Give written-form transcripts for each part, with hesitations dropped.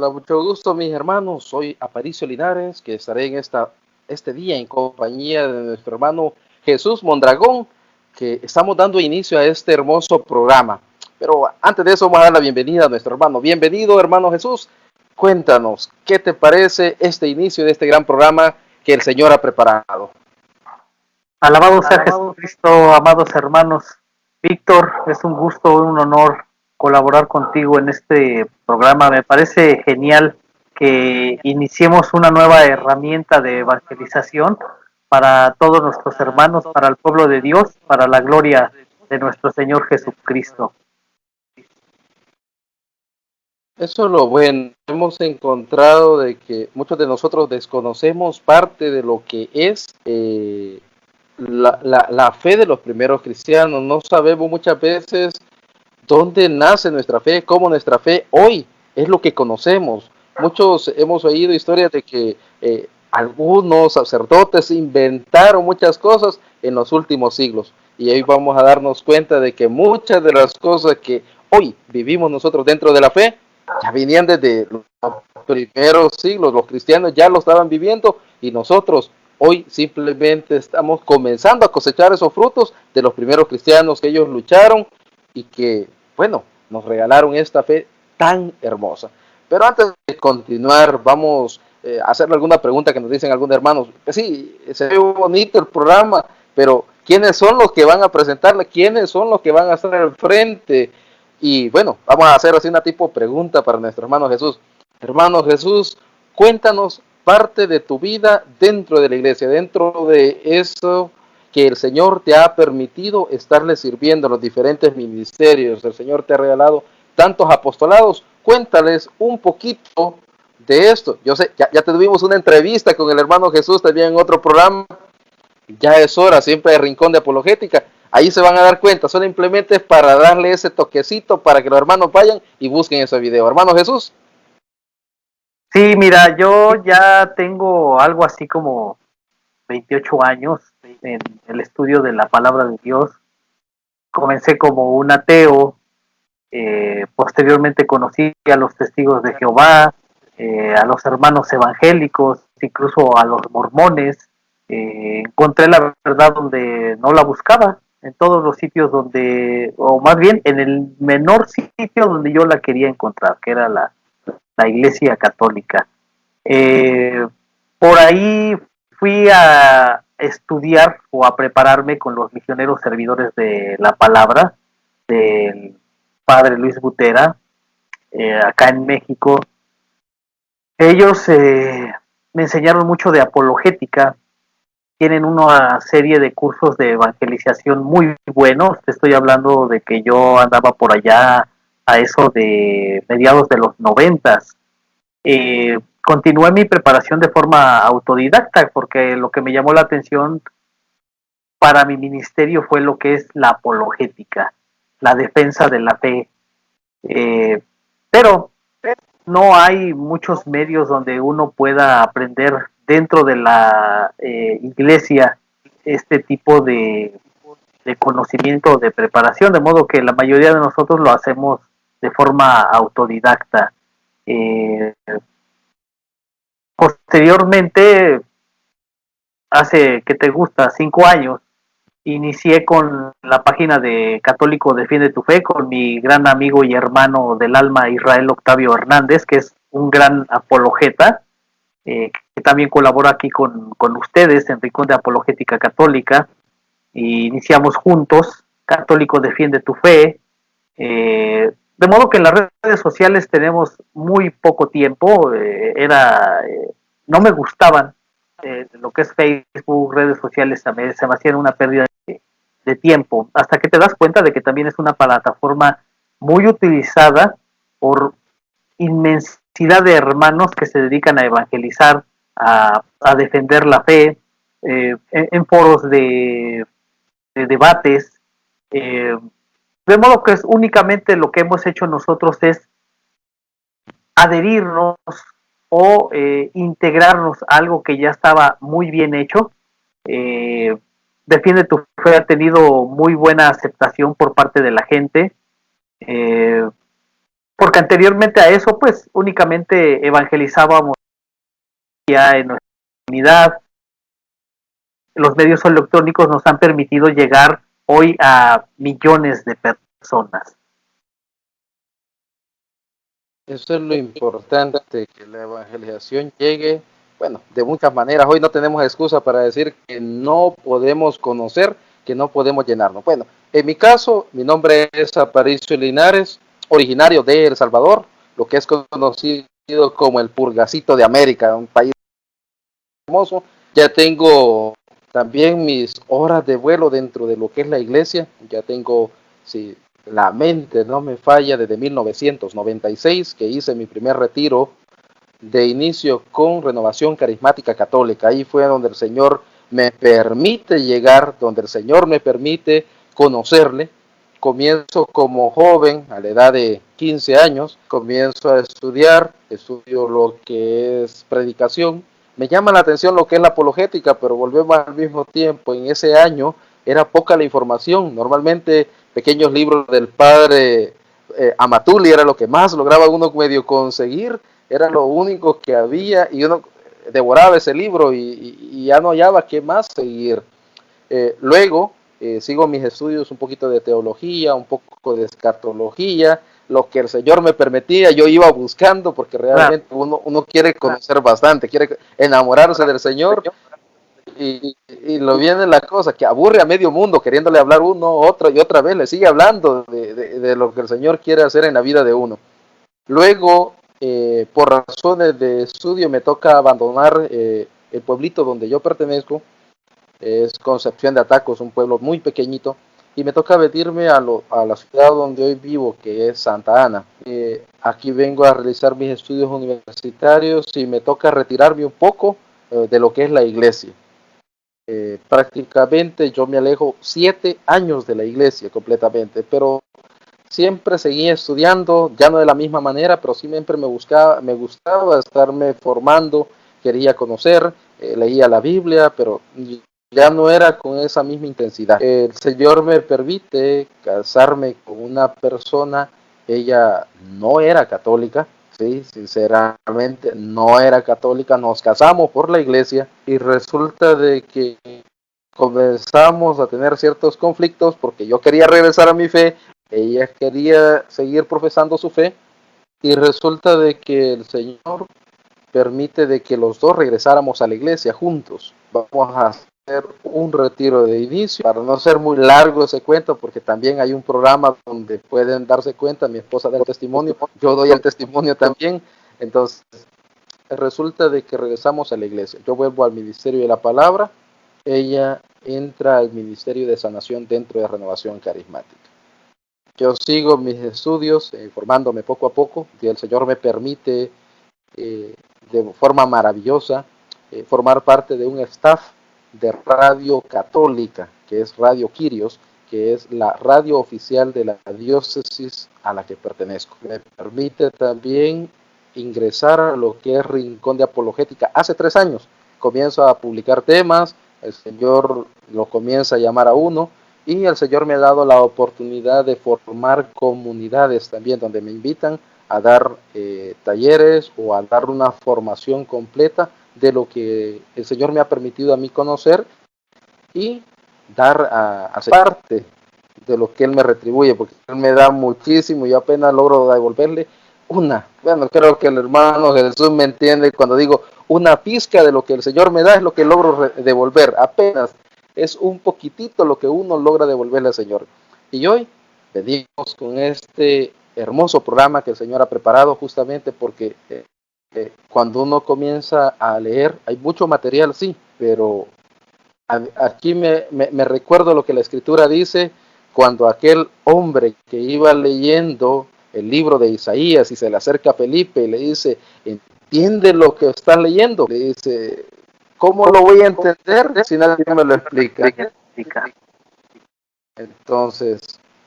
Hola, mucho gusto mis hermanos. Soy Aparicio Linares, que estaré en este día en compañía de nuestro hermano Jesús Mondragón, que estamos dando inicio a este hermoso programa. Pero antes de eso vamos a dar la bienvenida a nuestro hermano. Bienvenido, hermano Jesús. Cuéntanos, ¿qué te parece este inicio de este gran programa que el Señor ha preparado? Alabado sea Jesucristo, amados hermanos. Víctor, es un gusto, un honor colaborar contigo en este programa. Me parece genial que iniciemos una nueva herramienta de evangelización para todos nuestros hermanos, para el pueblo de Dios, para la gloria de nuestro Señor Jesucristo. Eso es lo bueno. Hemos encontrado de que muchos de nosotros desconocemos parte de lo que es la fe de los primeros cristianos. No sabemos muchas veces dónde nace nuestra fe, cómo nuestra fe hoy es lo que conocemos. Muchos hemos oído historias de que algunos sacerdotes inventaron muchas cosas en los últimos siglos. Y hoy vamos a darnos cuenta de que muchas de las cosas que hoy vivimos nosotros dentro de la fe ya venían desde los primeros siglos. Los cristianos ya lo estaban viviendo y nosotros hoy simplemente estamos comenzando a cosechar esos frutos de los primeros cristianos que ellos lucharon y que, bueno, nos regalaron esta fe tan hermosa. Pero antes de continuar, vamos a hacerle alguna pregunta que nos dicen algunos hermanos. Sí, se ve bonito el programa, pero ¿quiénes son los que van a presentarle? ¿Quiénes son los que van a estar al frente? Y bueno, vamos a hacer así una tipo pregunta para nuestro hermano Jesús. Hermano Jesús, cuéntanos parte de tu vida dentro de la iglesia, dentro de eso que el Señor te ha permitido estarle sirviendo a los diferentes ministerios. El Señor te ha regalado tantos apostolados. Cuéntales un poquito de esto. Yo sé, ya tuvimos una entrevista con el hermano Jesús también en otro programa. Ya es hora, siempre de Rincón de Apologética. Ahí se van a dar cuenta, simplemente es para darle ese toquecito para que los hermanos vayan y busquen ese video. Hermano Jesús. Sí, mira, yo ya tengo algo así como 28 años en el estudio de la palabra de Dios. Comencé como un ateo. Posteriormente conocí a los testigos de Jehová, a los hermanos evangélicos, incluso a los mormones. Encontré la verdad donde no la buscaba, en todos los sitios donde, o más bien en el menor sitio donde yo la quería encontrar, que era la Iglesia Católica. Eh, por ahí fui a estudiar o a prepararme con los misioneros servidores de la palabra, del padre Luis Butera, acá en México. Ellos me enseñaron mucho de apologética, tienen una serie de cursos de evangelización muy buenos. Te estoy hablando de que yo andaba por allá a eso de mediados de los 90. Continué mi preparación de forma autodidacta porque lo que me llamó la atención para mi ministerio fue lo que es la apologética, la defensa de la fe. Eh, pero no hay muchos medios donde uno pueda aprender dentro de la iglesia este tipo de conocimiento, de preparación, de modo que la mayoría de nosotros lo hacemos de forma autodidacta. Eh, Posteriormente, hace que te gusta 5 años, inicié con la página de Católico Defiende tu Fe con mi gran amigo y hermano del alma Israel Octavio Hernández, que es un gran apologeta, que también colabora aquí con ustedes en Rincón de Apologética Católica. Y iniciamos juntos, Católico Defiende tu Fe. De modo que en las redes sociales tenemos muy poco tiempo. No me gustaban lo que es Facebook, redes sociales, se me hacían una pérdida de tiempo, hasta que te das cuenta de que también es una plataforma muy utilizada por inmensidad de hermanos que se dedican a evangelizar, a defender la fe, en foros de debates. De modo que es únicamente lo que hemos hecho nosotros es adherirnos o integrarnos a algo que ya estaba muy bien hecho. Defiende tu Fe ha tenido muy buena aceptación por parte de la gente. porque anteriormente a eso, pues únicamente evangelizábamos ya en nuestra comunidad. Los medios electrónicos nos han permitido llegar hoy a millones de personas. Eso es lo importante, que la evangelización llegue, bueno, de muchas maneras. Hoy no tenemos excusa para decir que no podemos conocer, que no podemos llenarnos. Bueno, en mi caso, mi nombre es Aparicio Linares, originario de El Salvador, lo que es conocido como el Purgacito de América, un país hermoso. Ya tengo también mis horas de vuelo dentro de lo que es la iglesia. Ya tengo, si la mente no me falla, desde 1996, que hice mi primer retiro de inicio con Renovación Carismática Católica. Ahí fue donde el Señor me permite llegar, donde el Señor me permite conocerle. Comienzo como joven, a la edad de 15 años, comienzo a estudio lo que es predicación. Me llama la atención lo que es la apologética, pero volvemos al mismo tiempo. En ese año era poca la información. Normalmente pequeños libros del padre Amatuli era lo que más lograba uno medio conseguir, era lo único que había, y uno devoraba ese libro y ya no hallaba qué más seguir. Luego sigo mis estudios un poquito de teología, un poco de escatología, lo que el Señor me permitía, yo iba buscando, porque realmente uno quiere conocer bastante, quiere enamorarse del Señor, y lo viene la cosa, que aburre a medio mundo queriéndole hablar uno, otra y otra vez, le sigue hablando de lo que el Señor quiere hacer en la vida de uno. Luego, por razones de estudio, me toca abandonar el pueblito donde yo pertenezco, es Concepción de Atacos, un pueblo muy pequeñito, y me toca venirme a la ciudad donde hoy vivo, que es Santa Ana. Aquí vengo a realizar mis estudios universitarios y me toca retirarme un poco de lo que es la iglesia. Prácticamente yo me alejo 7 años de la iglesia completamente, pero siempre seguí estudiando, ya no de la misma manera, pero siempre me gustaba estarme formando, quería conocer, leía la Biblia, pero ya no era con esa misma intensidad. El Señor me permite casarme con una persona, ella no era católica, sí, sinceramente no era católica, nos casamos por la iglesia y resulta de que comenzamos a tener ciertos conflictos porque yo quería regresar a mi fe, ella quería seguir profesando su fe, y resulta de que el Señor permite de que los dos regresáramos a la iglesia juntos. Vamos a hacer un retiro de inicio, para no ser muy largo ese cuento, porque también hay un programa donde pueden darse cuenta, mi esposa da el testimonio, yo doy el testimonio también. Entonces resulta de que regresamos a la iglesia, yo vuelvo al ministerio de la palabra, ella entra al ministerio de sanación dentro de Renovación Carismática. Yo sigo mis estudios, formándome poco a poco, y el Señor me permite de forma maravillosa formar parte de un staff de Radio Católica, que es Radio Quirios, que es la radio oficial de la diócesis a la que pertenezco. Me permite también ingresar a lo que es Rincón de Apologética. Hace 3 años comienzo a publicar temas, el Señor lo comienza a llamar a uno, y el Señor me ha dado la oportunidad de formar comunidades también, donde me invitan a dar talleres o a dar una formación completa de lo que el Señor me ha permitido a mí conocer, y dar a ser parte de lo que Él me retribuye, porque Él me da muchísimo y yo apenas logro devolverle bueno, creo que el hermano Jesús me entiende cuando digo una pizca de lo que el Señor me da es lo que logro devolver, apenas es un poquitito lo que uno logra devolverle al Señor. Y hoy venimos con este hermoso programa que el Señor ha preparado, justamente porque cuando uno comienza a leer, hay mucho material, sí, pero aquí me recuerdo lo que la Escritura dice, cuando aquel hombre que iba leyendo el libro de Isaías y se le acerca a Felipe y le dice, ¿entiende lo que estás leyendo? Le dice, ¿cómo lo voy a entender si nadie me lo explica? Entonces,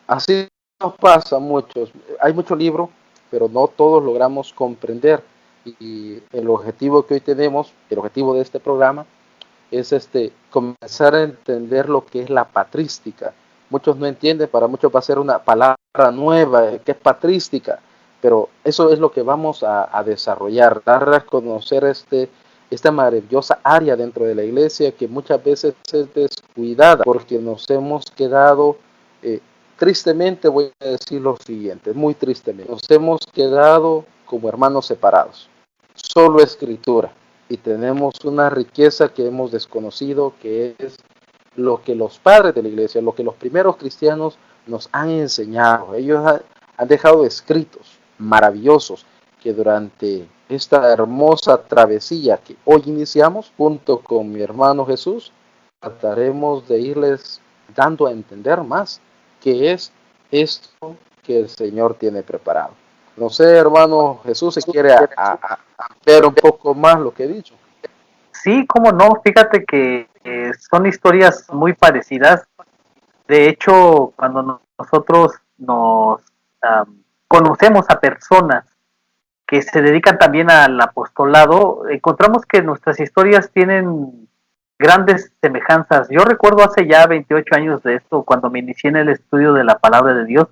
así nos pasa a muchos. Hay mucho libro, pero no todos logramos comprender. Y el objetivo que hoy tenemos, el objetivo de este programa, es comenzar a entender lo que es la patrística. Muchos no entienden, para muchos va a ser una palabra nueva, que es patrística. pero eso es lo que vamos a desarrollar, dar a conocer esta maravillosa área dentro de la iglesia que muchas veces es descuidada porque nos hemos quedado, tristemente voy a decir lo siguiente, muy tristemente, nos hemos quedado como hermanos separados, solo escritura, y tenemos una riqueza que hemos desconocido, que es lo que los padres de la iglesia, lo que los primeros cristianos nos han enseñado. Ellos han dejado escritos maravillosos que durante esta hermosa travesía que hoy iniciamos, junto con mi hermano Jesús, trataremos de irles dando a entender más qué es esto que el Señor tiene preparado. No sé, hermano Jesús, si quiere ver un poco más lo que he dicho. Sí, cómo no, fíjate que son historias muy parecidas. De hecho, cuando nosotros nos conocemos a personas que se dedican también al apostolado, encontramos que nuestras historias tienen grandes semejanzas. Yo recuerdo hace ya 28 años de esto, cuando me inicié en el estudio de la palabra de Dios,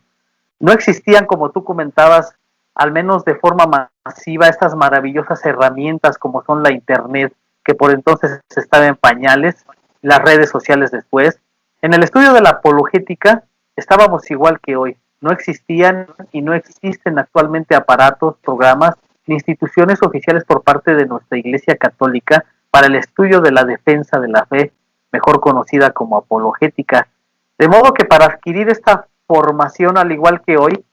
no existían, como tú comentabas, al menos de forma masiva, estas maravillosas herramientas como son la internet, que por entonces estaba en pañales, las redes sociales después. En el estudio de la apologética estábamos igual que hoy. No existían y no existen actualmente aparatos, programas ni instituciones oficiales por parte de nuestra Iglesia Católica para el estudio de la defensa de la fe, mejor conocida como apologética. De modo que para adquirir esta formación, al igual que hoy,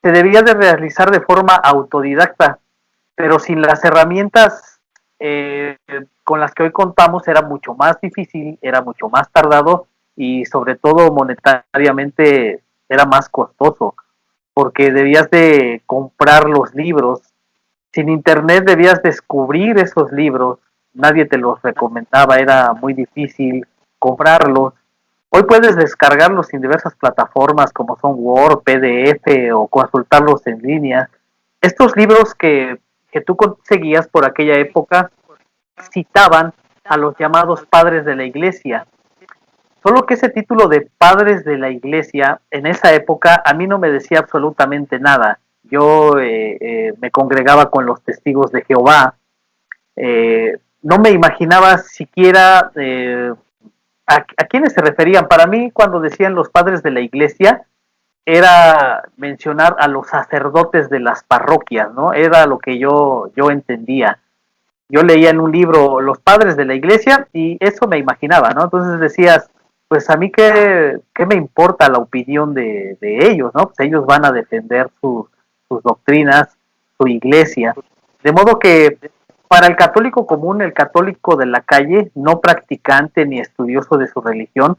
se debía de realizar de forma autodidacta, pero sin las herramientas con las que hoy contamos era mucho más difícil, era mucho más tardado y sobre todo monetariamente era más costoso, porque debías de comprar los libros, sin internet debías descubrir esos libros, nadie te los recomendaba, era muy difícil comprarlos. Hoy puedes descargarlos en diversas plataformas como son Word, PDF o consultarlos en línea. Estos libros que tú conseguías por aquella época citaban a los llamados padres de la iglesia. Solo que ese título de padres de la iglesia en esa época a mí no me decía absolutamente nada. Yo me congregaba con los testigos de Jehová. No me imaginaba siquiera a quiénes se referían. Para mí, cuando decían los padres de la iglesia, era mencionar a los sacerdotes de las parroquias, ¿no? Era lo que yo entendía. Yo leía en un libro los padres de la iglesia y eso me imaginaba, ¿no? Entonces decías, pues a mí qué me importa la opinión de ellos, ¿no? Pues ellos van a defender sus doctrinas, su iglesia. De modo que para el católico común, el católico de la calle, no practicante ni estudioso de su religión,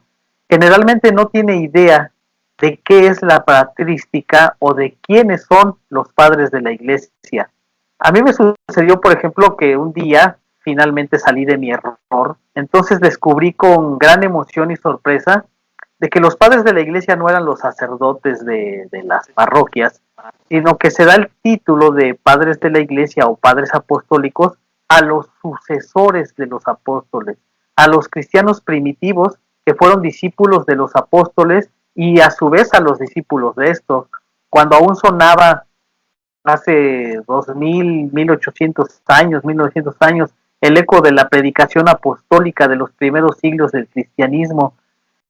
generalmente no tiene idea de qué es la patrística o de quiénes son los padres de la iglesia. A mí me sucedió, por ejemplo, que un día finalmente salí de mi error, entonces descubrí con gran emoción y sorpresa de que los padres de la iglesia no eran los sacerdotes de las parroquias, sino que se da el título de padres de la iglesia o padres apostólicos a los sucesores de los apóstoles, a los cristianos primitivos que fueron discípulos de los apóstoles y a su vez a los discípulos de estos. Cuando aún sonaba hace 2000, 1800 años, 1900 años, el eco de la predicación apostólica de los primeros siglos del cristianismo,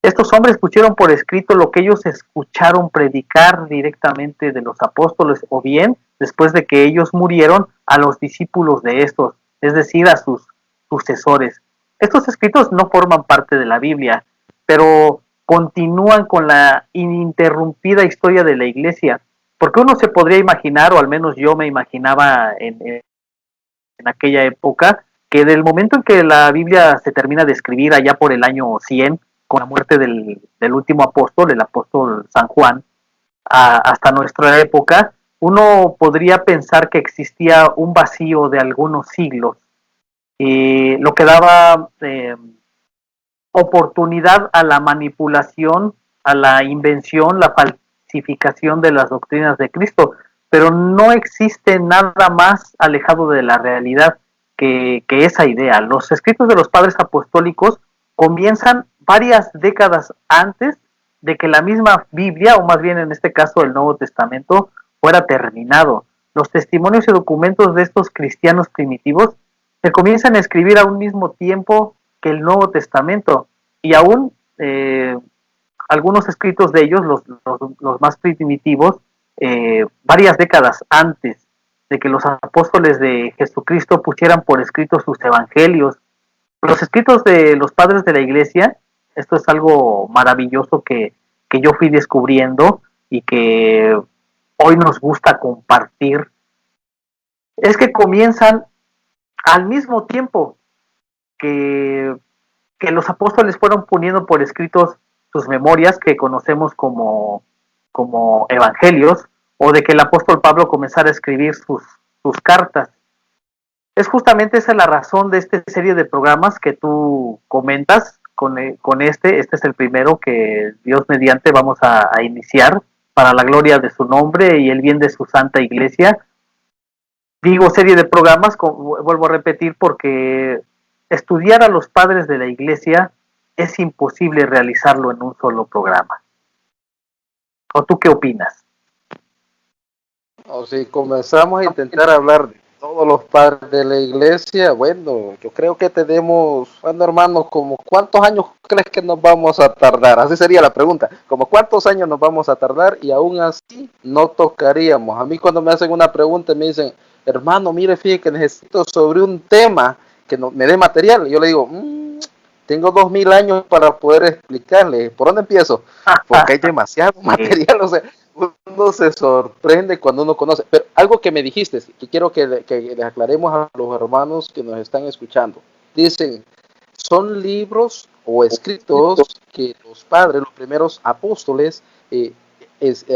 estos hombres pusieron por escrito lo que ellos escucharon predicar directamente de los apóstoles, o bien, después de que ellos murieron, a los discípulos de estos, es decir, a sus sucesores. Estos escritos no forman parte de la Biblia, pero continúan con la ininterrumpida historia de la iglesia, porque uno se podría imaginar, o al menos yo me imaginaba en aquella época, que del momento en que la Biblia se termina de escribir allá por el año 100, con la muerte del último apóstol, el apóstol San Juan, hasta nuestra época, uno podría pensar que existía un vacío de algunos siglos, lo que daba oportunidad a la manipulación, a la invención, la falsificación de las doctrinas de Cristo, pero no existe nada más alejado de la realidad que esa idea. Los escritos de los padres apostólicos comienzan varias décadas antes de que la misma Biblia, o más bien en este caso el Nuevo Testamento, fuera terminado. Los testimonios y documentos de estos cristianos primitivos se comienzan a escribir a un mismo tiempo que el Nuevo Testamento, y aún algunos escritos de ellos, los más primitivos, varias décadas antes de que los apóstoles de Jesucristo pusieran por escrito sus evangelios. Los escritos de los padres de la iglesia, esto es algo maravilloso que yo fui descubriendo y que hoy nos gusta compartir, es que comienzan al mismo tiempo que los apóstoles fueron poniendo por escritos sus memorias, que conocemos como evangelios, o de que el apóstol Pablo comenzara a escribir sus cartas. Es justamente esa la razón de esta serie de programas que tú comentas. Con este es el primero que Dios mediante vamos a iniciar para la gloria de su nombre y el bien de su santa iglesia. Digo serie de programas, vuelvo a repetir, porque estudiar a los padres de la iglesia es imposible realizarlo en un solo programa. ¿O tú qué opinas? O si comenzamos a intentar hablar de todos los padres de la iglesia, bueno, yo creo que tenemos, bueno, hermanos, como ¿cuántos años crees que nos vamos a tardar? Así sería la pregunta, como ¿cuántos años nos vamos a tardar? Y aún así no tocaríamos. A mí cuando me hacen una pregunta me dicen, hermano, mire, fíjate que necesito sobre un tema que no, me dé material. Y yo le digo, tengo 2000 años para poder explicarle. ¿Por dónde empiezo? Porque hay demasiado material, o sea, uno se sorprende cuando uno conoce. Pero algo que me dijiste, que quiero que les aclaremos a los hermanos que nos están escuchando. Dicen, son libros o escritos que los padres, los primeros apóstoles,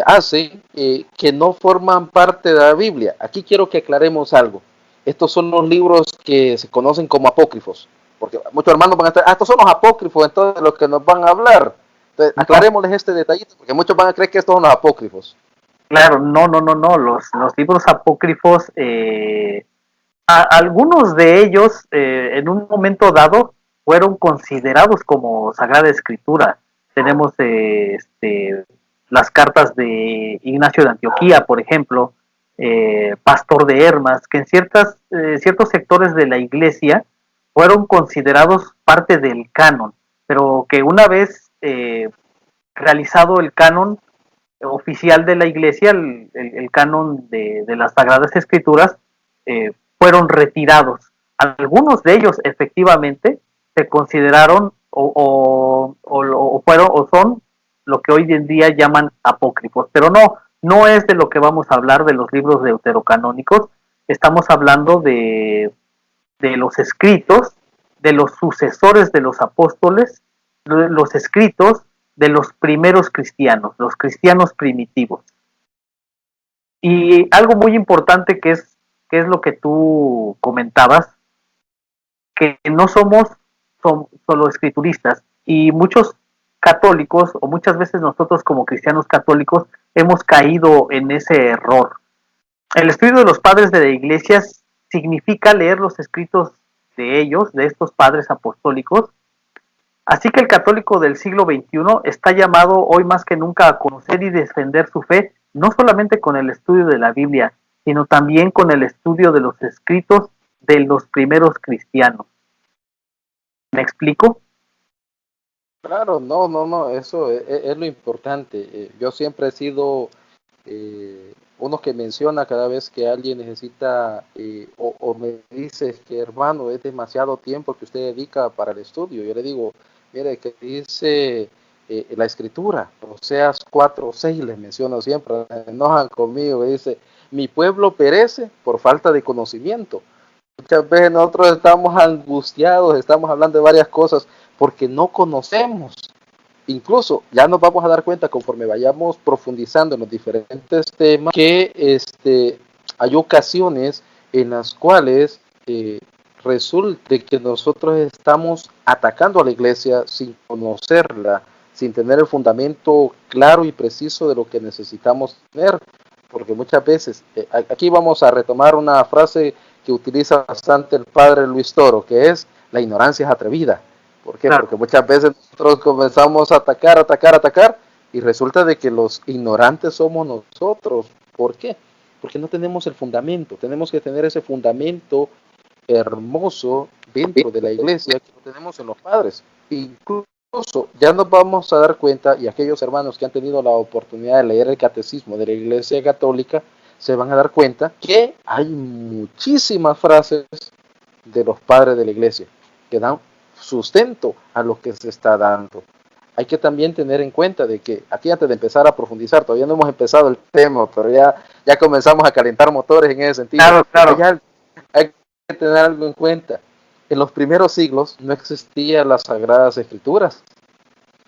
hacen que no forman parte de la Biblia. Aquí quiero que aclaremos algo. Estos son los libros que se conocen como apócrifos. Porque muchos hermanos van a estar, estos son los apócrifos, entonces de los que nos van a hablar. Entonces, aclarémosles este detallito, porque muchos van a creer que estos son los apócrifos. Claro, no. Los libros apócrifos, algunos de ellos, en un momento dado, fueron considerados como Sagrada Escritura. Tenemos las cartas de Ignacio de Antioquía, por ejemplo, Pastor de Hermas, que en ciertos sectores de la iglesia fueron considerados parte del canon, pero que una vez realizado el canon oficial de la iglesia, el canon de las Sagradas Escrituras, fueron retirados. Algunos de ellos efectivamente se consideraron o fueron o son lo que hoy en día llaman apócrifos, pero no es de lo que vamos a hablar de los libros deuterocanónicos. Estamos hablando de los escritos de los sucesores de los apóstoles, los escritos de los primeros cristianos, los cristianos primitivos. Y algo muy importante que es lo que tú comentabas, que no somos solo escrituristas, y muchos católicos, o muchas veces nosotros como cristianos católicos, hemos caído en ese error. El estudio de los padres de la iglesia significa leer los escritos de ellos, de estos padres apostólicos. Así que el católico del siglo XXI está llamado hoy más que nunca a conocer y defender su fe, no solamente con el estudio de la Biblia, sino también con el estudio de los escritos de los primeros cristianos. ¿Me explico? Claro, no, eso es lo importante. Yo siempre he sido uno que menciona cada vez que alguien necesita o me dice que hermano, es demasiado tiempo que usted dedica para el estudio. Yo le digo, mire, que dice la escritura, Oseas 4:6, les menciono siempre, enojan conmigo, dice, mi pueblo perece por falta de conocimiento. Muchas veces nosotros estamos angustiados, estamos hablando de varias cosas porque no conocemos. Incluso ya nos vamos a dar cuenta conforme vayamos profundizando en los diferentes temas que hay ocasiones en las cuales resulte que nosotros estamos atacando a la iglesia sin conocerla, sin tener el fundamento claro y preciso de lo que necesitamos tener, porque muchas veces, aquí vamos a retomar una frase que utiliza bastante el padre Luis Toro, que es la ignorancia es atrevida. ¿Por qué? Claro. Porque muchas veces nosotros comenzamos a atacar y resulta de que los ignorantes somos nosotros, ¿Por qué? Porque no tenemos el fundamento. Tenemos que tener ese fundamento hermoso dentro de la iglesia que lo tenemos en los padres. Incluso ya nos vamos a dar cuenta, y aquellos hermanos que han tenido la oportunidad de leer el catecismo de la Iglesia Católica se van a dar cuenta que hay muchísimas frases de los padres de la iglesia que dan sustento a lo que se está dando. Hay que también tener en cuenta de que aquí, antes de empezar a profundizar, todavía no hemos empezado el tema, pero ya comenzamos a calentar motores en ese sentido. Claro. Hay que tener algo en cuenta. En los primeros siglos no existían las Sagradas Escrituras.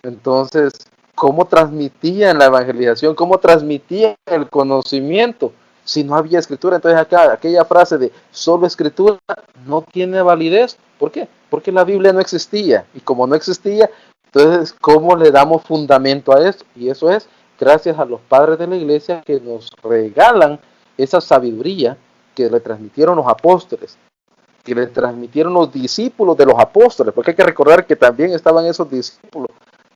Entonces, ¿cómo transmitían la evangelización? ¿Cómo transmitían el conocimiento? Si no había escritura. Entonces acá, aquella frase de solo escritura no tiene validez. ¿Por qué? Porque la Biblia no existía. Y como no existía, entonces, ¿cómo le damos fundamento a eso? Y eso es gracias a los padres de la iglesia que nos regalan esa sabiduría que le transmitieron los apóstoles, que le transmitieron los discípulos de los apóstoles, porque hay que recordar que también estaban esos discípulos.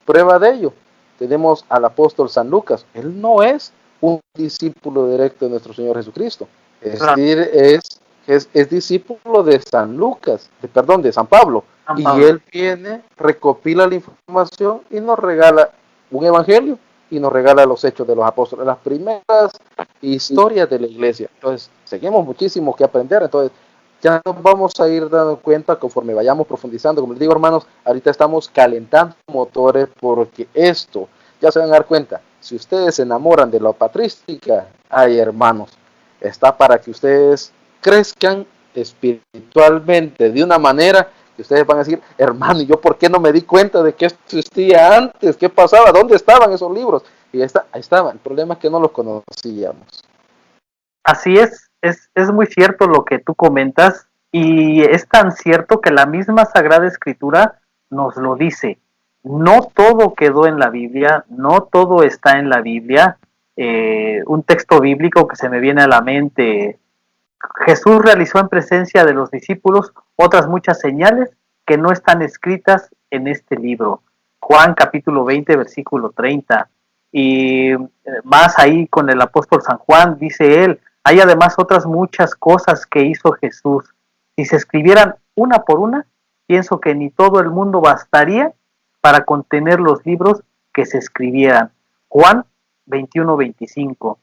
Prueba de ello, tenemos al apóstol San Lucas. Él no es un discípulo directo de nuestro Señor Jesucristo. Es decir, es discípulo de San Lucas, de San Pablo. Y él viene, recopila la información y nos regala un evangelio y nos regala los hechos de los apóstoles, las primeras historias de la iglesia. Entonces, seguimos muchísimo que aprender. Entonces, ya nos vamos a ir dando cuenta conforme vayamos profundizando. Como les digo, hermanos, ahorita estamos calentando motores porque esto, ya se van a dar cuenta, si ustedes se enamoran de la patrística, ay, hermanos, está para que ustedes crezcan espiritualmente de una manera que ustedes van a decir, hermano, ¿y yo por qué no me di cuenta de que esto existía antes? ¿Qué pasaba? ¿Dónde estaban esos libros? Y ahí estaban. El problema es que no los conocíamos. Así es muy cierto lo que tú comentas, y es tan cierto que la misma Sagrada Escritura nos lo dice. No todo quedó en la Biblia, no todo está en la Biblia. Un texto bíblico que se me viene a la mente: Jesús realizó en presencia de los discípulos otras muchas señales que no están escritas en este libro. Juan capítulo 20, versículo 30. Y más ahí con el apóstol San Juan, dice él: hay además otras muchas cosas que hizo Jesús. Si se escribieran una por una, pienso que ni todo el mundo bastaría para contener los libros que se escribieran. Juan 21-25.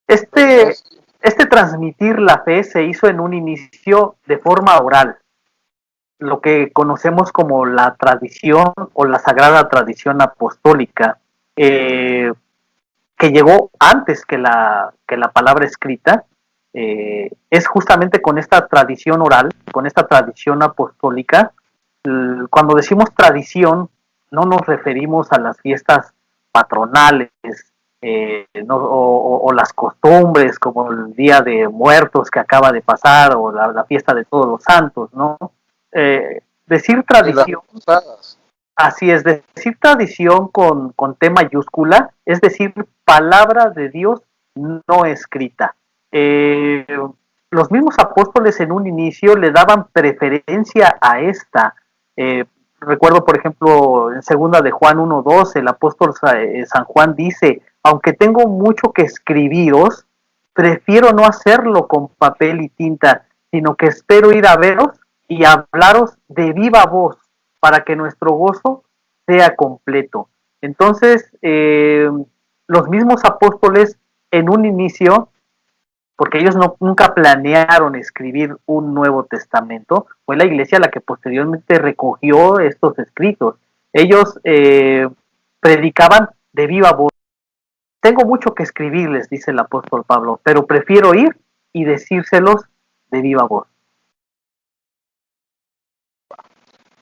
Este transmitir la fe se hizo en un inicio de forma oral, lo que conocemos como la tradición o la sagrada tradición apostólica, que llegó antes que la palabra escrita. Es justamente con esta tradición oral, con esta tradición apostólica. Cuando decimos tradición, no nos referimos a las fiestas patronales, o las costumbres, como el Día de Muertos que acaba de pasar, o la fiesta de Todos los Santos, ¿no? Decir tradición, así es, decir tradición con T mayúscula, es decir, palabra de Dios no escrita. Los mismos apóstoles en un inicio le daban preferencia a esta. Recuerdo, por ejemplo, en segunda de Juan 1:2, el apóstol San Juan dice: aunque tengo mucho que escribiros, prefiero no hacerlo con papel y tinta, sino que espero ir a veros y hablaros de viva voz, para que nuestro gozo sea completo. Entonces, los mismos apóstoles en un inicio, porque ellos nunca planearon escribir un Nuevo Testamento, fue la iglesia la que posteriormente recogió estos escritos. Ellos predicaban de viva voz. Tengo mucho que escribirles, dice el apóstol Pablo, pero prefiero ir y decírselos de viva voz.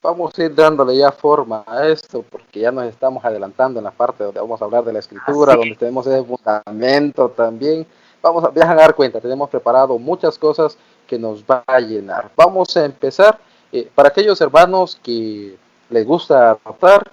Vamos a ir dándole ya forma a esto, porque ya nos estamos adelantando en la parte donde vamos a hablar de la escritura, donde tenemos ese fundamento también. Vamos a dar cuenta, tenemos preparado muchas cosas que nos va a llenar. Vamos a empezar, para aquellos hermanos que les gusta anotar,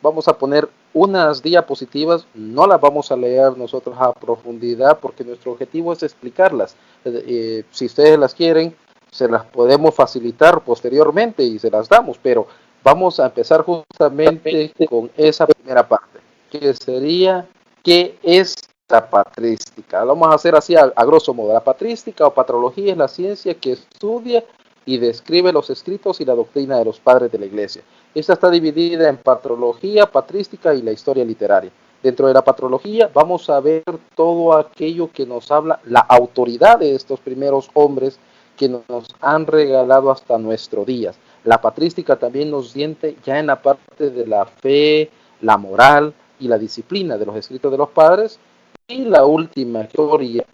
vamos a poner unas diapositivas, no las vamos a leer nosotros a profundidad, porque nuestro objetivo es explicarlas. Si ustedes las quieren, se las podemos facilitar posteriormente y se las damos, pero vamos a empezar justamente con esa primera parte, que sería: ¿qué es la patrística. Lo vamos a hacer así a grosso modo. La patrística o patrología es la ciencia que estudia y describe los escritos y la doctrina de los padres de la iglesia. Esta está dividida en patrología, patrística y la historia literaria. Dentro de la patrología vamos a ver todo aquello que nos habla la autoridad de estos primeros hombres que nos han regalado hasta nuestros días. La patrística también nos siente ya en la parte de la fe, la moral y la disciplina de los escritos de los padres. Y la última historia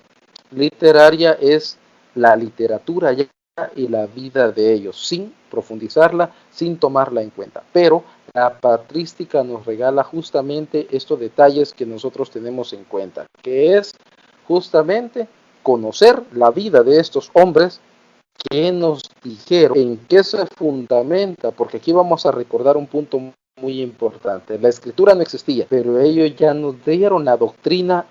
literaria es la literatura ya y la vida de ellos, sin profundizarla, sin tomarla en cuenta. Pero la patrística nos regala justamente estos detalles que nosotros tenemos en cuenta, que es justamente conocer la vida de estos hombres que nos dijeron, en qué se fundamenta, porque aquí vamos a recordar un punto muy importante. La escritura no existía, pero ellos ya nos dieron la doctrina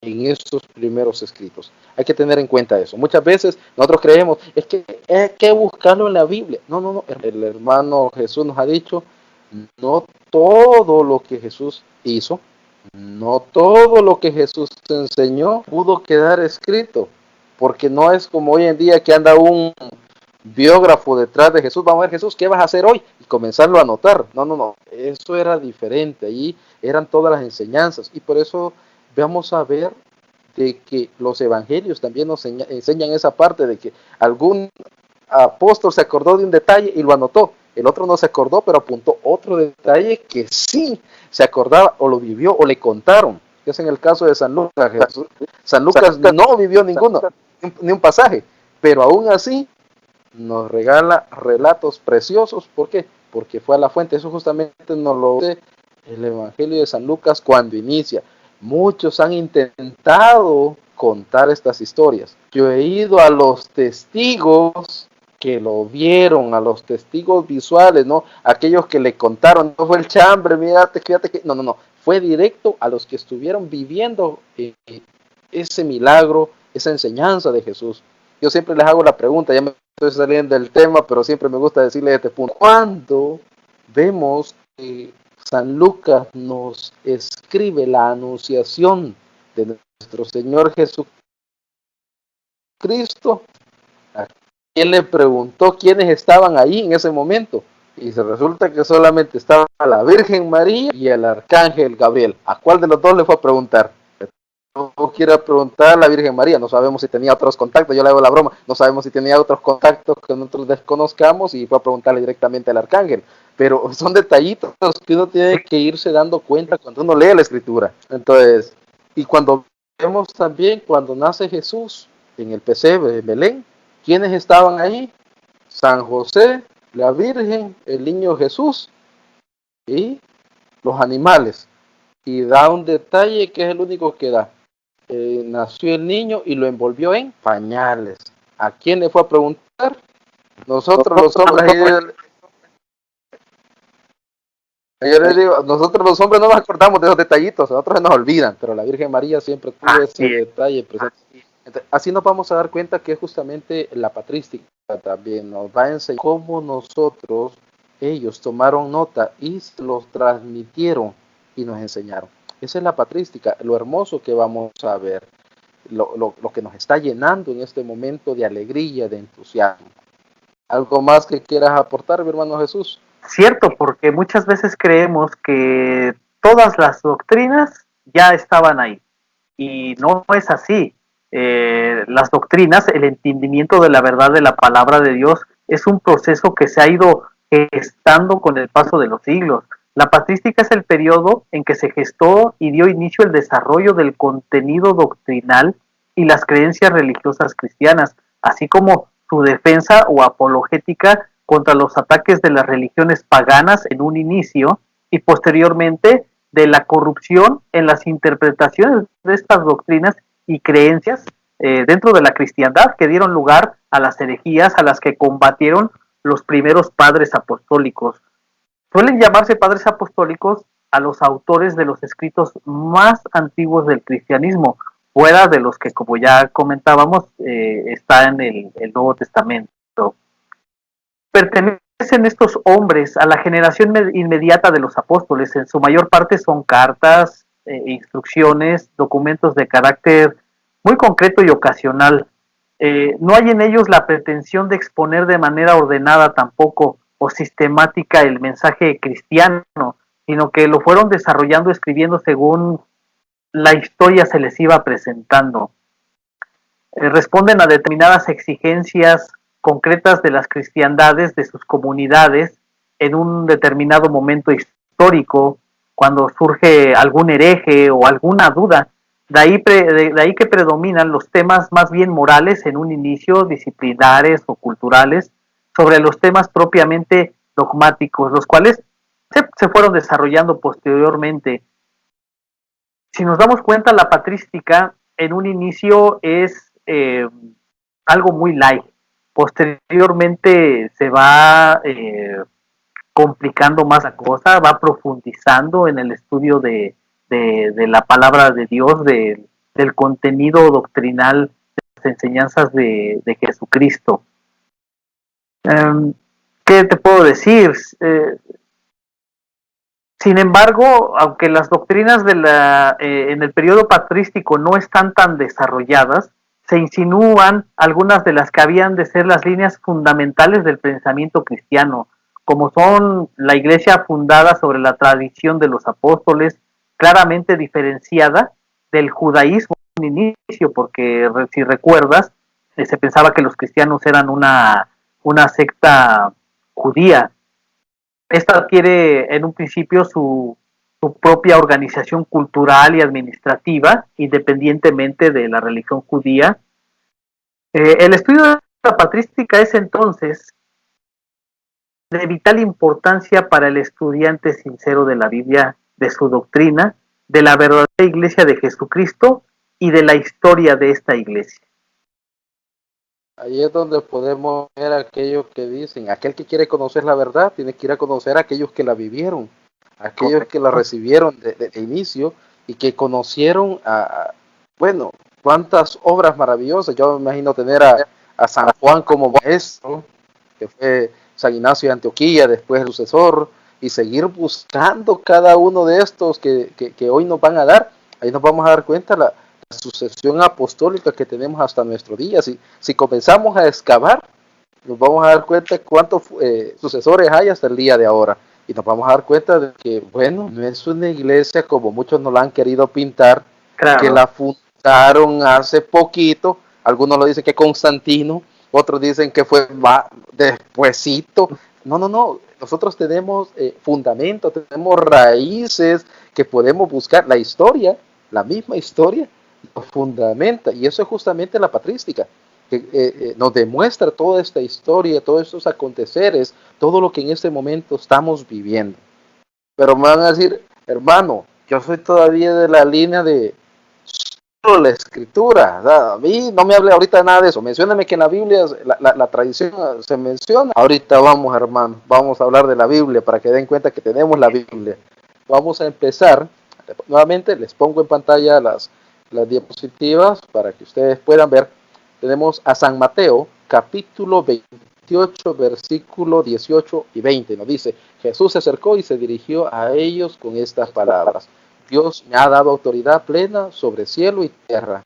en estos primeros escritos. Hay que tener en cuenta eso. Muchas veces nosotros creemos, es que hay que buscarlo en la Biblia. No, no, no. El hermano Jesús nos ha dicho, no todo lo que Jesús hizo, no todo lo que Jesús enseñó pudo quedar escrito, porque no es como hoy en día que anda un biógrafo detrás de Jesús. Vamos a ver, Jesús, ¿qué vas a hacer hoy? Y comenzarlo a anotar. No, no, no. Eso era diferente. Allí eran todas las enseñanzas. Y por eso vamos a ver de que los evangelios también nos enseñan esa parte de que algún apóstol se acordó de un detalle y lo anotó. El otro no se acordó, pero apuntó otro detalle que sí se acordaba o lo vivió o le contaron. Que es en el caso de San Lucas. San Lucas no vivió ninguno, ni un pasaje, pero aún así nos regala relatos preciosos. ¿Por qué? Porque fue a la fuente. Eso justamente nos lo dice el Evangelio de San Lucas cuando inicia. Muchos han intentado contar estas historias. Yo he ido a los testigos que lo vieron, a los testigos visuales, ¿no? Aquellos que le contaron, no fue el chambre, mírate, fíjate que... No, no, no. Fue directo a los que estuvieron viviendo ese milagro, esa enseñanza de Jesús. Yo siempre les hago la pregunta, ya me estoy saliendo del tema, pero siempre me gusta decirles este punto. ¿Cuándo vemos que San Lucas nos escribe la anunciación de nuestro Señor Jesucristo? ¿A quién le preguntó quiénes estaban ahí en ese momento? Y se resulta que solamente estaba la Virgen María y el Arcángel Gabriel. ¿A cuál de los dos le fue a preguntar? No quiera preguntar a la Virgen María, no sabemos si tenía otros contactos, yo le hago la broma, no sabemos si tenía otros contactos que nosotros desconozcamos y fue a preguntarle directamente al Arcángel, pero son detallitos que uno tiene que irse dando cuenta cuando uno lee la Escritura. Entonces, y cuando vemos también cuando nace Jesús en el pesebre de Belén, ¿quiénes estaban ahí? San José, la Virgen, el niño Jesús y los animales. Y da un detalle que es el único que da. Nació el niño y lo envolvió en pañales. ¿A quién le fue a preguntar? Nosotros los hombres, yo les digo, nosotros los hombres no nos acordamos de esos detallitos, a nosotros se nos olvidan, pero la Virgen María siempre tuvo ese detalle presente. Entonces, así nos vamos a dar cuenta que justamente la patrística también nos va a enseñar cómo nosotros, ellos tomaron nota y los transmitieron y nos enseñaron. Esa es la patrística, lo hermoso que vamos a ver, lo que nos está llenando en este momento de alegría, de entusiasmo. ¿Algo más que quieras aportar, mi hermano Jesús? Cierto, porque muchas veces creemos que todas las doctrinas ya estaban ahí, y no es así. Las doctrinas, el entendimiento de la verdad de la palabra de Dios, es un proceso que se ha ido gestando con el paso de los siglos. La patrística es el periodo en que se gestó y dio inicio el desarrollo del contenido doctrinal y las creencias religiosas cristianas, así como su defensa o apologética contra los ataques de las religiones paganas en un inicio y posteriormente de la corrupción en las interpretaciones de estas doctrinas y creencias dentro de la cristiandad, que dieron lugar a las herejías a las que combatieron los primeros padres apostólicos. Suelen llamarse padres apostólicos a los autores de los escritos más antiguos del cristianismo, fuera de los que, como ya comentábamos, está en el Nuevo Testamento. Pertenecen estos hombres a la generación inmediata de los apóstoles. En su mayor parte son cartas, instrucciones, documentos de carácter muy concreto y ocasional. No hay en ellos la pretensión de exponer de manera ordenada tampoco o sistemática el mensaje cristiano, sino que lo fueron desarrollando, escribiendo según la historia se les iba presentando. Responden a determinadas exigencias concretas de las cristiandades, de sus comunidades, en un determinado momento histórico, cuando surge algún hereje o alguna duda. De ahí que predominan los temas más bien morales en un inicio, disciplinares o culturales, sobre los temas propiamente dogmáticos, los cuales se fueron desarrollando posteriormente. Si nos damos cuenta, la patrística en un inicio es algo muy light. Posteriormente se va complicando más la cosa, va profundizando en el estudio de la palabra de Dios, del contenido doctrinal de las enseñanzas de Jesucristo. ¿Qué te puedo decir? Sin embargo, aunque las doctrinas en el periodo patrístico no están tan desarrolladas, se insinúan algunas de las que habían de ser las líneas fundamentales del pensamiento cristiano, como son la iglesia fundada sobre la tradición de los apóstoles, claramente diferenciada del judaísmo en inicio, porque si recuerdas, se pensaba que los cristianos eran una secta judía. Esta adquiere en un principio su propia organización cultural y administrativa, independientemente de la religión judía. El estudio de la patrística es entonces de vital importancia para el estudiante sincero de la Biblia, de su doctrina, de la verdadera iglesia de Jesucristo y de la historia de esta iglesia. Ahí es donde podemos ver a aquellos que dicen, aquel que quiere conocer la verdad tiene que ir a conocer a aquellos que la vivieron, aquellos que la recibieron de inicio y que conocieron bueno, cuántas obras maravillosas. Yo me imagino tener a San Juan como maestro, que fue San Ignacio de Antioquía, después el sucesor, y seguir buscando cada uno de estos que hoy nos van a dar. Ahí nos vamos a dar cuenta la sucesión apostólica que tenemos hasta nuestro día. Si comenzamos a excavar, nos vamos a dar cuenta cuántos sucesores hay hasta el día de ahora. Y nos vamos a dar cuenta de que, bueno, no es una iglesia como muchos nos la han querido pintar, claro, que la fundaron hace poquito. Algunos lo dicen que Constantino, otros dicen que fue despuesito. No. Nosotros tenemos fundamentos, tenemos raíces que podemos buscar. La historia, la misma historia, lo fundamenta, y eso es justamente la patrística, que nos demuestra toda esta historia, todos estos aconteceres, todo lo que en este momento estamos viviendo. Pero me van a decir, hermano, yo soy todavía de la línea de solo la escritura, ¿verdad? A mí no me hable ahorita de nada de eso, mencióname que en la Biblia la tradición se menciona. Ahorita vamos, hermano, vamos a hablar de la Biblia para que den cuenta que tenemos la Biblia. Vamos a empezar, nuevamente les pongo en pantalla las diapositivas para que ustedes puedan ver. Tenemos a San Mateo, capítulo 28, versículo 18 y 20. Nos dice, Jesús se acercó y se dirigió a ellos con estas palabras. Dios me ha dado autoridad plena sobre cielo y tierra.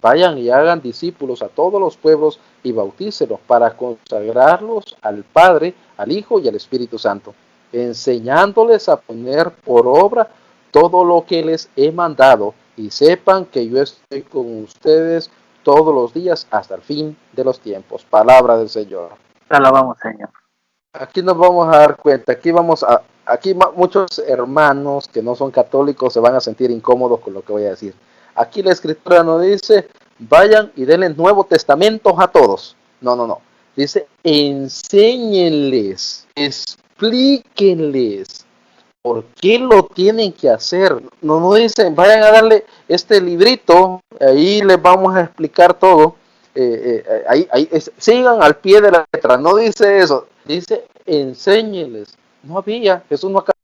Vayan y hagan discípulos a todos los pueblos y bautícelos para consagrarlos al Padre, al Hijo y al Espíritu Santo, enseñándoles a poner por obra todo lo que les he mandado, y sepan que yo estoy con ustedes todos los días hasta el fin de los tiempos. Palabra del Señor. Alabamos, Señor. Aquí nos vamos a dar cuenta, aquí muchos hermanos que no son católicos se van a sentir incómodos con lo que voy a decir. Aquí la escritura nos dice, vayan y denle Nuevo Testamento a todos. No. Dice, enséñenles, explíquenles por qué lo tienen que hacer. No dicen, vayan a darle este librito, ahí les vamos a explicar todo. Sigan al pie de la letra. No dice eso, dice, enséñenles. No había, Jesús no acabó,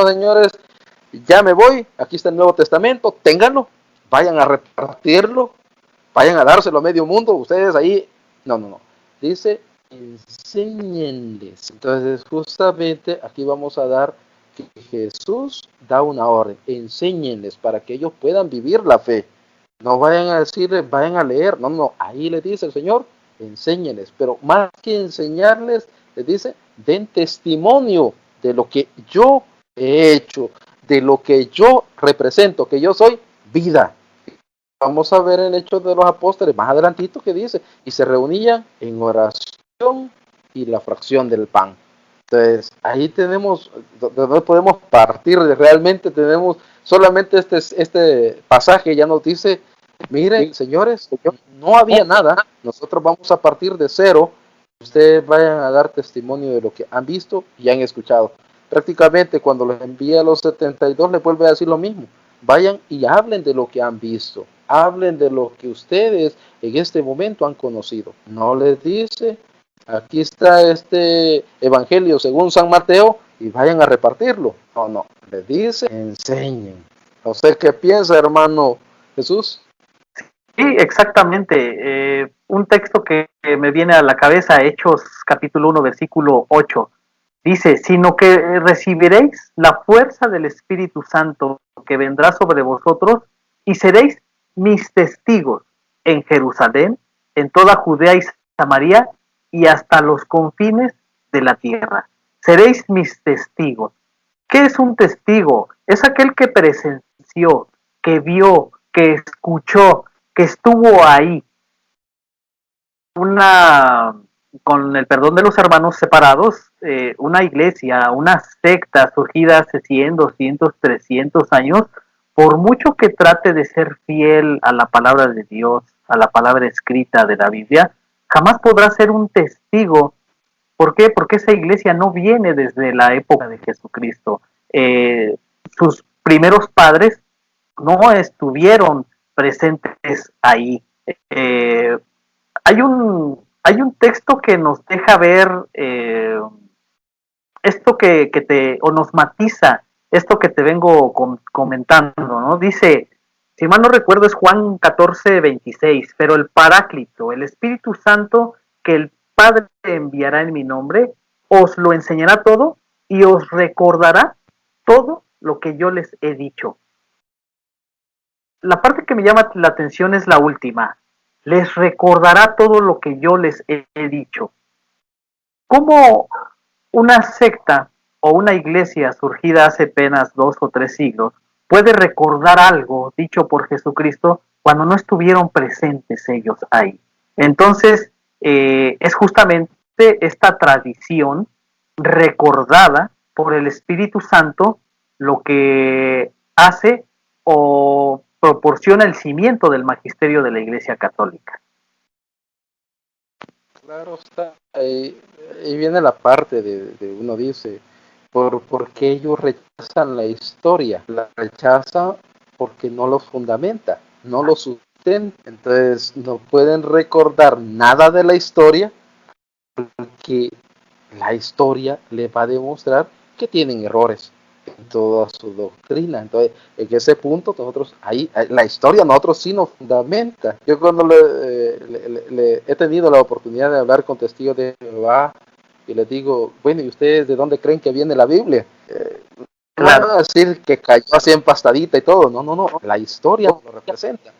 señores, ya me voy, aquí está el Nuevo Testamento, ténganlo, vayan a repartirlo, vayan a dárselo a medio mundo, ustedes ahí, no, dice, enséñenles. Entonces, justamente aquí vamos a dar que Jesús da una orden, enséñenles para que ellos puedan vivir la fe. No vayan a decirles, vayan a leer, no, ahí les dice el Señor, enséñenles, pero más que enseñarles, les dice, den testimonio de lo que yo he hecho, de lo que yo represento, que yo soy vida. Vamos a ver el hecho de los apóstoles más adelantito que dice, y se reunían en oración y la fracción del pan. Entonces, ahí tenemos, donde podemos partir, realmente tenemos solamente este pasaje, ya nos dice, miren, señores, no había nada, nosotros vamos a partir de cero, ustedes vayan a dar testimonio de lo que han visto y han escuchado. Prácticamente cuando los envía a los 72 les vuelve a decir lo mismo, vayan y hablen de lo que han visto, hablen de lo que ustedes en este momento han conocido. No les dice, aquí está este evangelio según San Mateo y vayan a repartirlo. No, les dice, enseñen. No sé qué piensa, hermano Jesús. Sí, exactamente. Un texto que me viene a la cabeza, Hechos capítulo 1, versículo 8, dice, sino que recibiréis la fuerza del Espíritu Santo que vendrá sobre vosotros y seréis mis testigos en Jerusalén, en toda Judea y Samaria y hasta los confines de la tierra. Seréis mis testigos. ¿Qué es un testigo? Es aquel que presenció, que vio, que escuchó, que estuvo ahí. Con el perdón de los hermanos separados, una iglesia, una secta surgida hace 100, 200, 300 años, por mucho que trate de ser fiel a la palabra de Dios, a la palabra escrita de la Biblia, jamás podrá ser un testigo. ¿Por qué? Porque esa iglesia no viene desde la época de Jesucristo. Sus primeros padres no estuvieron presentes ahí. Eh, hay un texto que nos deja ver esto o nos matiza esto que te vengo comentando, ¿no? Dice, si mal no recuerdo es Juan 14:26, pero el Paráclito, el Espíritu Santo que el Padre enviará en mi nombre, os lo enseñará todo y os recordará todo lo que yo les he dicho. La parte que me llama la atención es la última. Les recordará todo lo que yo les he dicho. ¿Cómo una secta o una iglesia surgida hace apenas 2 o 3 siglos puede recordar algo dicho por Jesucristo cuando no estuvieron presentes ellos ahí? Entonces, es justamente esta tradición recordada por el Espíritu Santo lo que hace o proporciona el cimiento del magisterio de la Iglesia Católica. Claro está. Ahí viene la parte de uno dice, ¿por qué ellos rechazan la historia? La rechazan porque no lo fundamenta, no lo sustenta. Entonces no pueden recordar nada de la historia porque la historia les va a demostrar que tienen errores en toda su doctrina. Entonces, en ese punto, nosotros, ahí, la historia nosotros sí nos fundamenta. Yo cuando le he tenido la oportunidad de hablar con testigos de Jehová y les digo, bueno, ¿y ustedes de dónde creen que viene la Biblia? No van a decir que cayó así empastadita y todo. No, la historia lo representa.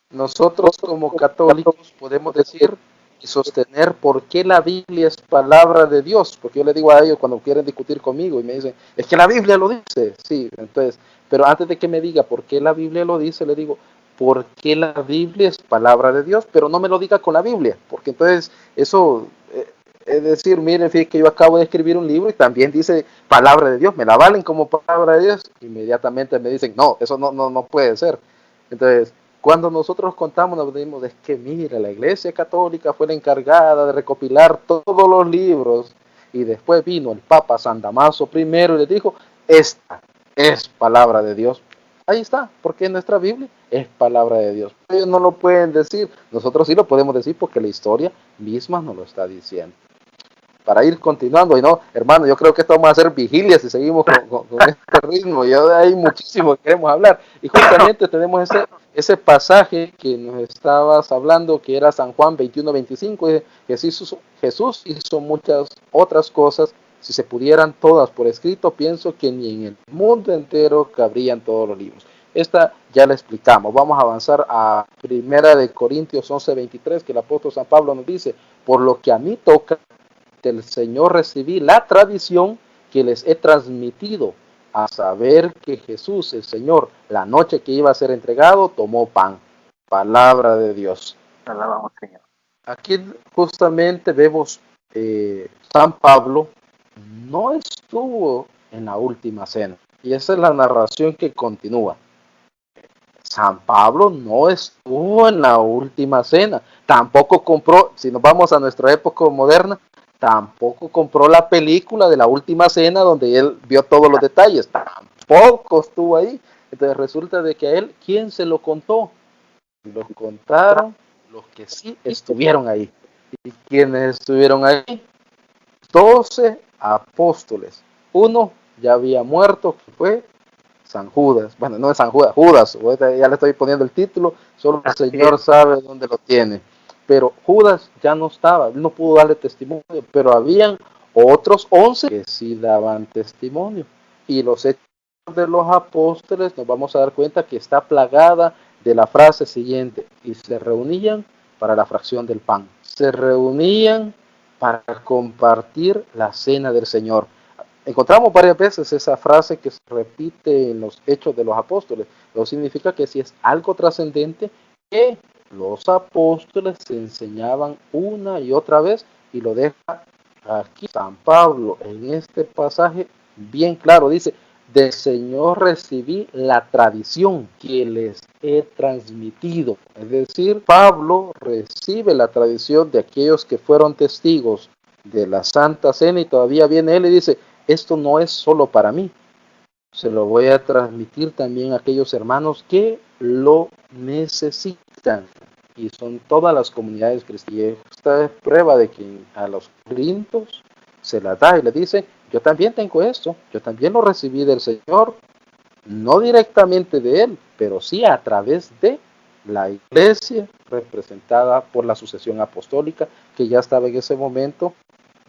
Nosotros como católicos podemos decir y sostener por qué la Biblia es palabra de Dios, porque yo le digo a ellos cuando quieren discutir conmigo y me dicen, es que la Biblia lo dice, sí, entonces, pero antes de que me diga por qué la Biblia lo dice, le digo, por qué la Biblia es palabra de Dios, pero no me lo diga con la Biblia, porque entonces eso es decir, miren, fíjense que yo acabo de escribir un libro y también dice palabra de Dios, me la valen como palabra de Dios, inmediatamente me dicen, no, eso no puede ser. Entonces, cuando nosotros contamos, nos decimos, es que mira, la Iglesia Católica fue la encargada de recopilar todos los libros y después vino el Papa San Damaso primero y le dijo, esta es palabra de Dios. Ahí está, porque nuestra Biblia es palabra de Dios. Ellos no lo pueden decir, nosotros sí lo podemos decir porque la historia misma nos lo está diciendo. Para ir continuando, y no, hermano, yo creo que esto vamos a hacer vigilia si seguimos con este ritmo, y hay muchísimo que queremos hablar, y justamente tenemos ese pasaje que nos estabas hablando, que era San Juan 21:25, Jesús hizo muchas otras cosas Si se pudieran todas por escrito, pienso que ni en el mundo entero cabrían todos los libros. Esta ya la explicamos. Vamos a avanzar a 1 Corintios 11:23, que el apóstol San Pablo nos dice: por lo que a mí toca, del Señor recibí la tradición que les he transmitido, a saber que Jesús, el Señor, la noche que iba a ser entregado, tomó pan. Palabra de Dios. Alabamos, Señor. Aquí justamente vemos San Pablo no estuvo en la última cena. Y esa es la narración que continúa. San Pablo no estuvo en la última cena. Tampoco compró, si nos vamos a nuestra época moderna, tampoco compró la película de la última cena donde él vio todos los detalles. Tampoco estuvo ahí. Entonces resulta de que a él, ¿quién se lo contó? Lo contaron los que sí estuvieron ahí. ¿Y quiénes estuvieron ahí? 12 apóstoles. Uno ya había muerto, que fue San Judas. Bueno, no es San Judas, Judas. Ya le estoy poniendo el título, solo el Señor sabe dónde lo tiene. Pero Judas ya no estaba, no pudo darle testimonio, pero habían otros 11 que sí daban testimonio. Y los hechos de los apóstoles nos vamos a dar cuenta que está plagada de la frase siguiente: y se reunían para la fracción del pan. Se reunían para compartir la cena del Señor. Encontramos varias veces esa frase que se repite en los hechos de los apóstoles. Eso significa que si es algo trascendente, que los apóstoles se enseñaban una y otra vez, y lo deja aquí San Pablo en este pasaje bien claro. Dice: del Señor recibí la tradición que les he transmitido. Es decir, Pablo recibe la tradición de aquellos que fueron testigos de la Santa Cena, y todavía viene él y dice: esto no es solo para mí, se lo voy a transmitir también a aquellos hermanos que lo necesitan. Y son todas las comunidades cristianas. Esta es prueba de que a los corintios se la da y le dice: yo también tengo esto, yo también lo recibí del Señor, no directamente de Él, pero sí a través de la iglesia representada por la sucesión apostólica, que ya estaba en ese momento.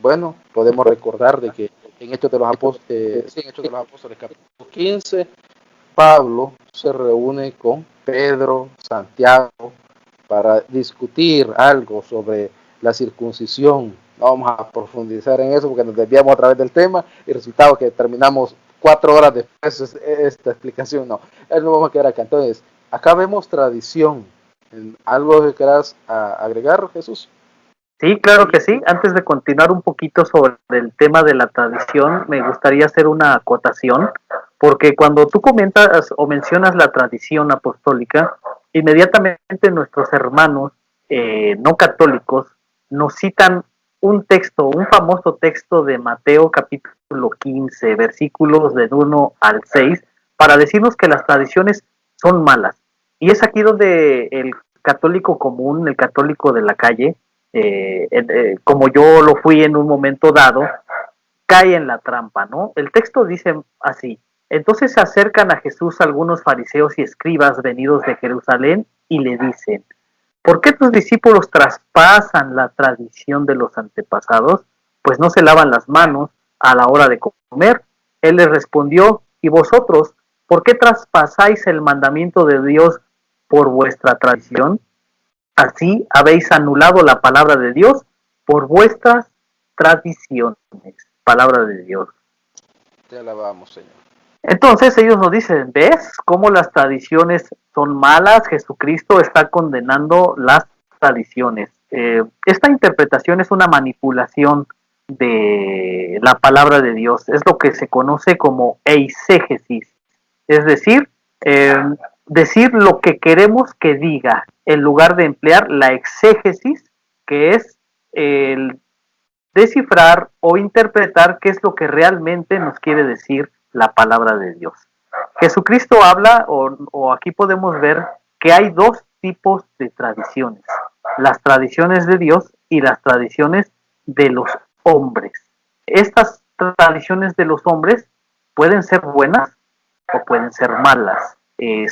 Bueno, podemos recordar de que en Hechos de los Apóstoles, capítulo 15, Pablo se reúne con Pedro, Santiago, para discutir algo sobre la circuncisión. No vamos a profundizar en eso porque nos desviamos a través del tema y resultado que terminamos 4 horas después esta explicación. No vamos a quedar acá. Entonces, acá vemos tradición. ¿Algo que quieras agregar, Jesús? Sí, claro que sí. Antes de continuar un poquito sobre el tema de la tradición, me gustaría hacer una acotación, porque cuando tú comentas o mencionas la tradición apostólica, inmediatamente nuestros hermanos no católicos nos citan un texto, un famoso texto de Mateo capítulo 15, versículos del 1 al 6, para decirnos que las tradiciones son malas. Y es aquí donde el católico común, el católico de la calle, como yo lo fui en un momento dado, cae en la trampa, ¿no? El texto dice así: entonces se acercan a Jesús algunos fariseos y escribas venidos de Jerusalén y le dicen: ¿por qué tus discípulos traspasan la tradición de los antepasados? Pues no se lavan las manos a la hora de comer. Él les respondió: ¿y vosotros, por qué traspasáis el mandamiento de Dios por vuestra tradición? Así habéis anulado la palabra de Dios por vuestras tradiciones. Palabra de Dios. Te alabamos, Señor. Entonces ellos nos dicen: ¿ves cómo las tradiciones son malas? Jesucristo está condenando las tradiciones. Esta interpretación es una manipulación de la palabra de Dios. Es lo que se conoce como eisegesis. Es decir, decir lo que queremos que diga, en lugar de emplear la exégesis, que es el descifrar o interpretar qué es lo que realmente nos quiere decir la palabra de Dios. Jesucristo habla, o aquí podemos ver que hay dos tipos de tradiciones: las tradiciones de Dios y las tradiciones de los hombres. Estas tradiciones de los hombres pueden ser buenas o pueden ser malas.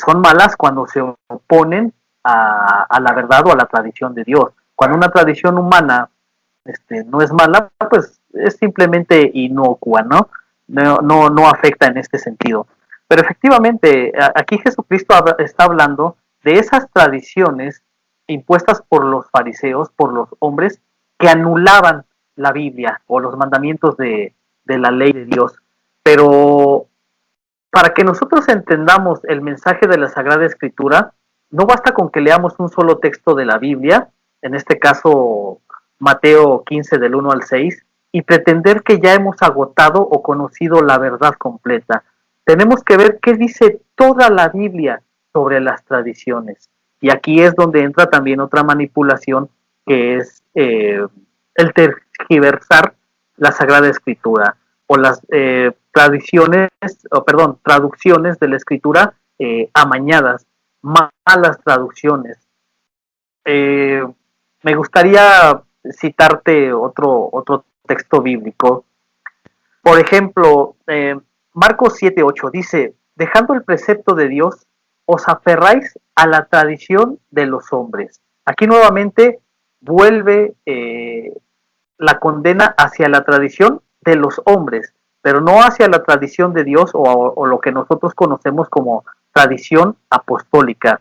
Son malas cuando se oponen a la verdad o a la tradición de Dios. Cuando una tradición humana no es mala, pues es simplemente inocua, ¿no? No afecta en este sentido. Pero efectivamente, aquí Jesucristo está hablando de esas tradiciones impuestas por los fariseos, por los hombres, que anulaban la Biblia o los mandamientos de la ley de Dios. Pero para que nosotros entendamos el mensaje de la Sagrada Escritura, no basta con que leamos un solo texto de la Biblia, en este caso Mateo 15 del 1 al 6, y pretender que ya hemos agotado o conocido la verdad completa. Tenemos que ver qué dice toda la Biblia sobre las tradiciones. Y aquí es donde entra también otra manipulación, que es el tergiversar la Sagrada Escritura o las traducciones de la Escritura amañadas, malas traducciones. Me gustaría citarte otro texto bíblico. Por ejemplo, Marcos 7:8 dice: dejando el precepto de Dios, os aferráis a la tradición de los hombres. Aquí nuevamente vuelve la condena hacia la tradición de los hombres, pero no hacia la tradición de Dios o lo que nosotros conocemos como tradición apostólica.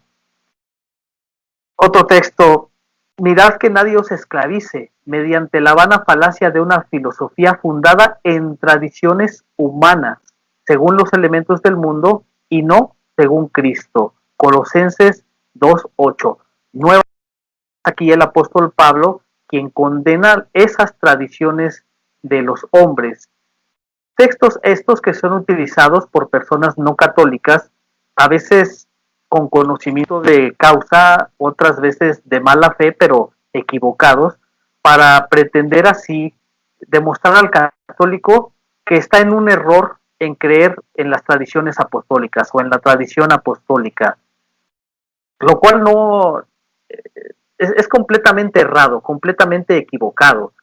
Otro texto: mirad que nadie os esclavice mediante la vana falacia de una filosofía fundada en tradiciones humanas, según los elementos del mundo y no según Cristo. Colosenses 2:8. Nueva aquí el apóstol Pablo, quien condena esas tradiciones de los hombres. Textos estos que son utilizados por personas no católicas, a veces con conocimiento de causa, otras veces de mala fe, pero equivocados, para pretender así demostrar al católico que está en un error en creer en las tradiciones apostólicas o en la tradición apostólica, lo cual no es completamente errado, completamente equivocado.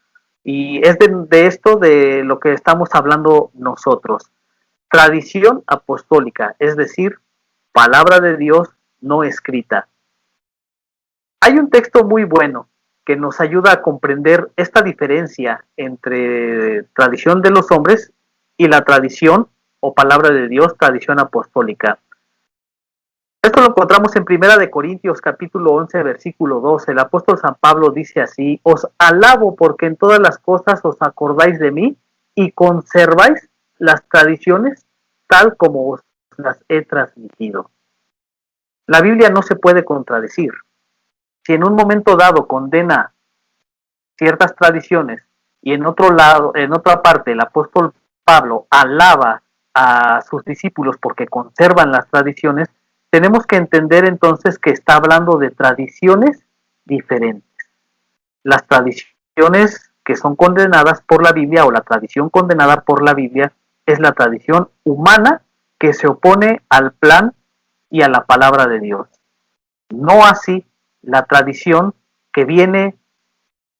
Y es de esto de lo que estamos hablando nosotros. Tradición apostólica, es decir, palabra de Dios no escrita. Hay un texto muy bueno que nos ayuda a comprender esta diferencia entre tradición de los hombres y la tradición o palabra de Dios, tradición apostólica. Esto lo encontramos en 1 Corintios capítulo 11, versículo 12. El apóstol San Pablo dice así: os alabo porque en todas las cosas os acordáis de mí y conserváis las tradiciones tal como os las he transmitido. La Biblia no se puede contradecir. Si en un momento dado condena ciertas tradiciones y en otra parte el apóstol Pablo alaba a sus discípulos porque conservan las tradiciones, tenemos que entender entonces que está hablando de tradiciones diferentes. Las tradiciones que son condenadas por la Biblia, o la tradición condenada por la Biblia, es la tradición humana que se opone al plan y a la palabra de Dios. No así la tradición que viene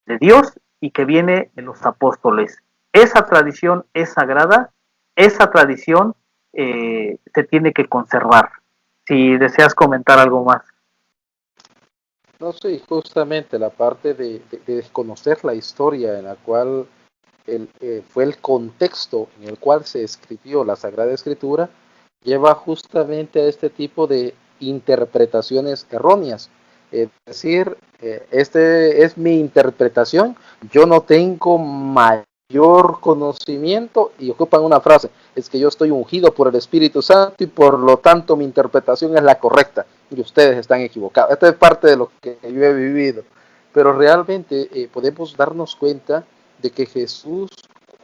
de Dios y que viene de los apóstoles. Esa tradición es sagrada, esa tradición se tiene que conservar. Si deseas comentar algo más. No, sí, justamente la parte de desconocer la historia en la cual fue el contexto en el cual se escribió la Sagrada Escritura, lleva justamente a este tipo de interpretaciones erróneas. Es decir, este es mi interpretación, yo no tengo mayor conocimiento, y ocupan una frase: es que yo estoy ungido por el Espíritu Santo y por lo tanto mi interpretación es la correcta y ustedes están equivocados. Esta es parte de lo que yo he vivido, pero realmente podemos darnos cuenta de que Jesús,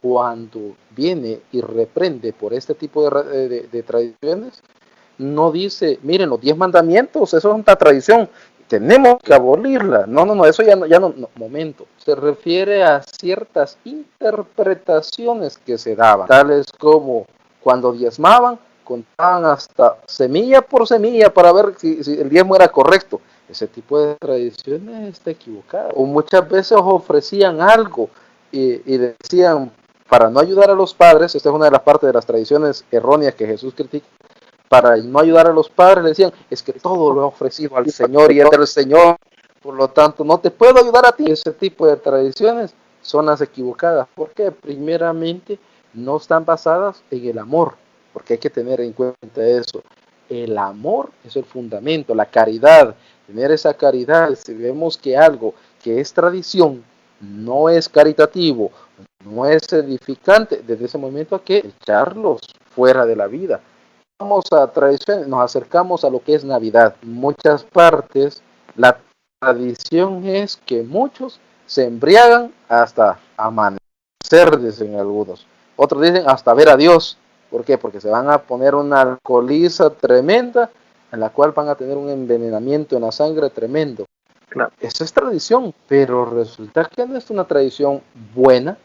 cuando viene y reprende por este tipo de tradiciones, no dice: miren, los 10 mandamientos, eso es una tradición, tenemos que abolirla. No, eso ya no, momento. Se refiere a ciertas interpretaciones que se daban, tales como cuando diezmaban, contaban hasta semilla por semilla para ver si el diezmo era correcto. Ese tipo de tradiciones está equivocado. O muchas veces ofrecían algo y decían, para no ayudar a los padres, esta es una de las partes de las tradiciones erróneas que Jesús critica, para no ayudar a los padres, le decían: es que todo lo he ofrecido al Señor y es del Señor, por lo tanto no te puedo ayudar a ti. Ese tipo de tradiciones son las equivocadas. ¿Por qué? Primeramente, no están basadas en el amor, porque hay que tener en cuenta eso. El amor es el fundamento, la caridad, tener esa caridad. Si vemos que algo que es tradición no es caritativo, no es edificante, desde ese momento hay que echarlos fuera de la vida. Vamos a tradiciones, nos acercamos a lo que es Navidad. En muchas partes, la tradición es que muchos se embriagan hasta amanecer, dicen algunos. Otros dicen hasta ver a Dios. ¿Por qué? Porque se van a poner una alcoholiza tremenda en la cual van a tener un envenenamiento en la sangre tremendo. Claro. Eso es tradición, pero resulta que no es una tradición buena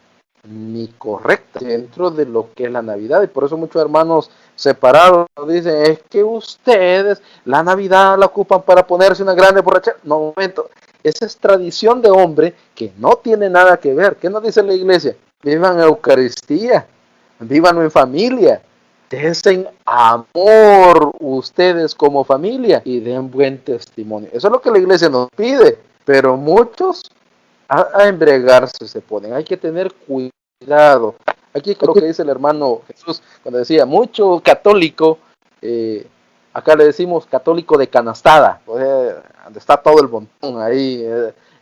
ni correcta dentro de lo que es la Navidad. Y por eso muchos hermanos separados dicen, es que ustedes la Navidad la ocupan para ponerse una grande borrachera. No, un momento, esa es tradición de hombre que no tiene nada que ver. ¿Qué nos dice la iglesia? Vivan Eucaristía, vivan en familia, den amor ustedes como familia y den buen testimonio. Eso es lo que la iglesia nos pide, pero muchos a embriagarse se ponen. Hay que tener cuidado. Aquí creo que dice el hermano Jesús cuando decía, mucho católico, acá le decimos católico de canastada, donde está todo el montón ahí,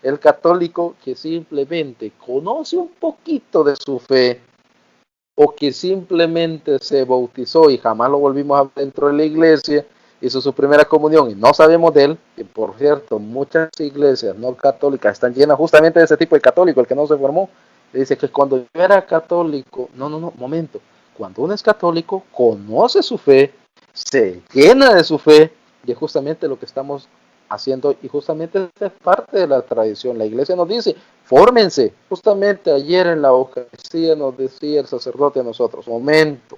el católico que simplemente conoce un poquito de su fe, o que simplemente se bautizó y jamás lo volvimos a ver dentro de la iglesia, hizo su primera comunión y no sabemos de él, que por cierto muchas iglesias no católicas están llenas justamente de ese tipo de católico, el que no se formó. Le dice que cuando yo era católico, no, momento, cuando uno es católico, conoce su fe, se llena de su fe, y es justamente lo que estamos haciendo, y justamente es parte de la tradición. La iglesia nos dice, fórmense. Justamente ayer en la Eucaristía nos decía el sacerdote a nosotros, momento,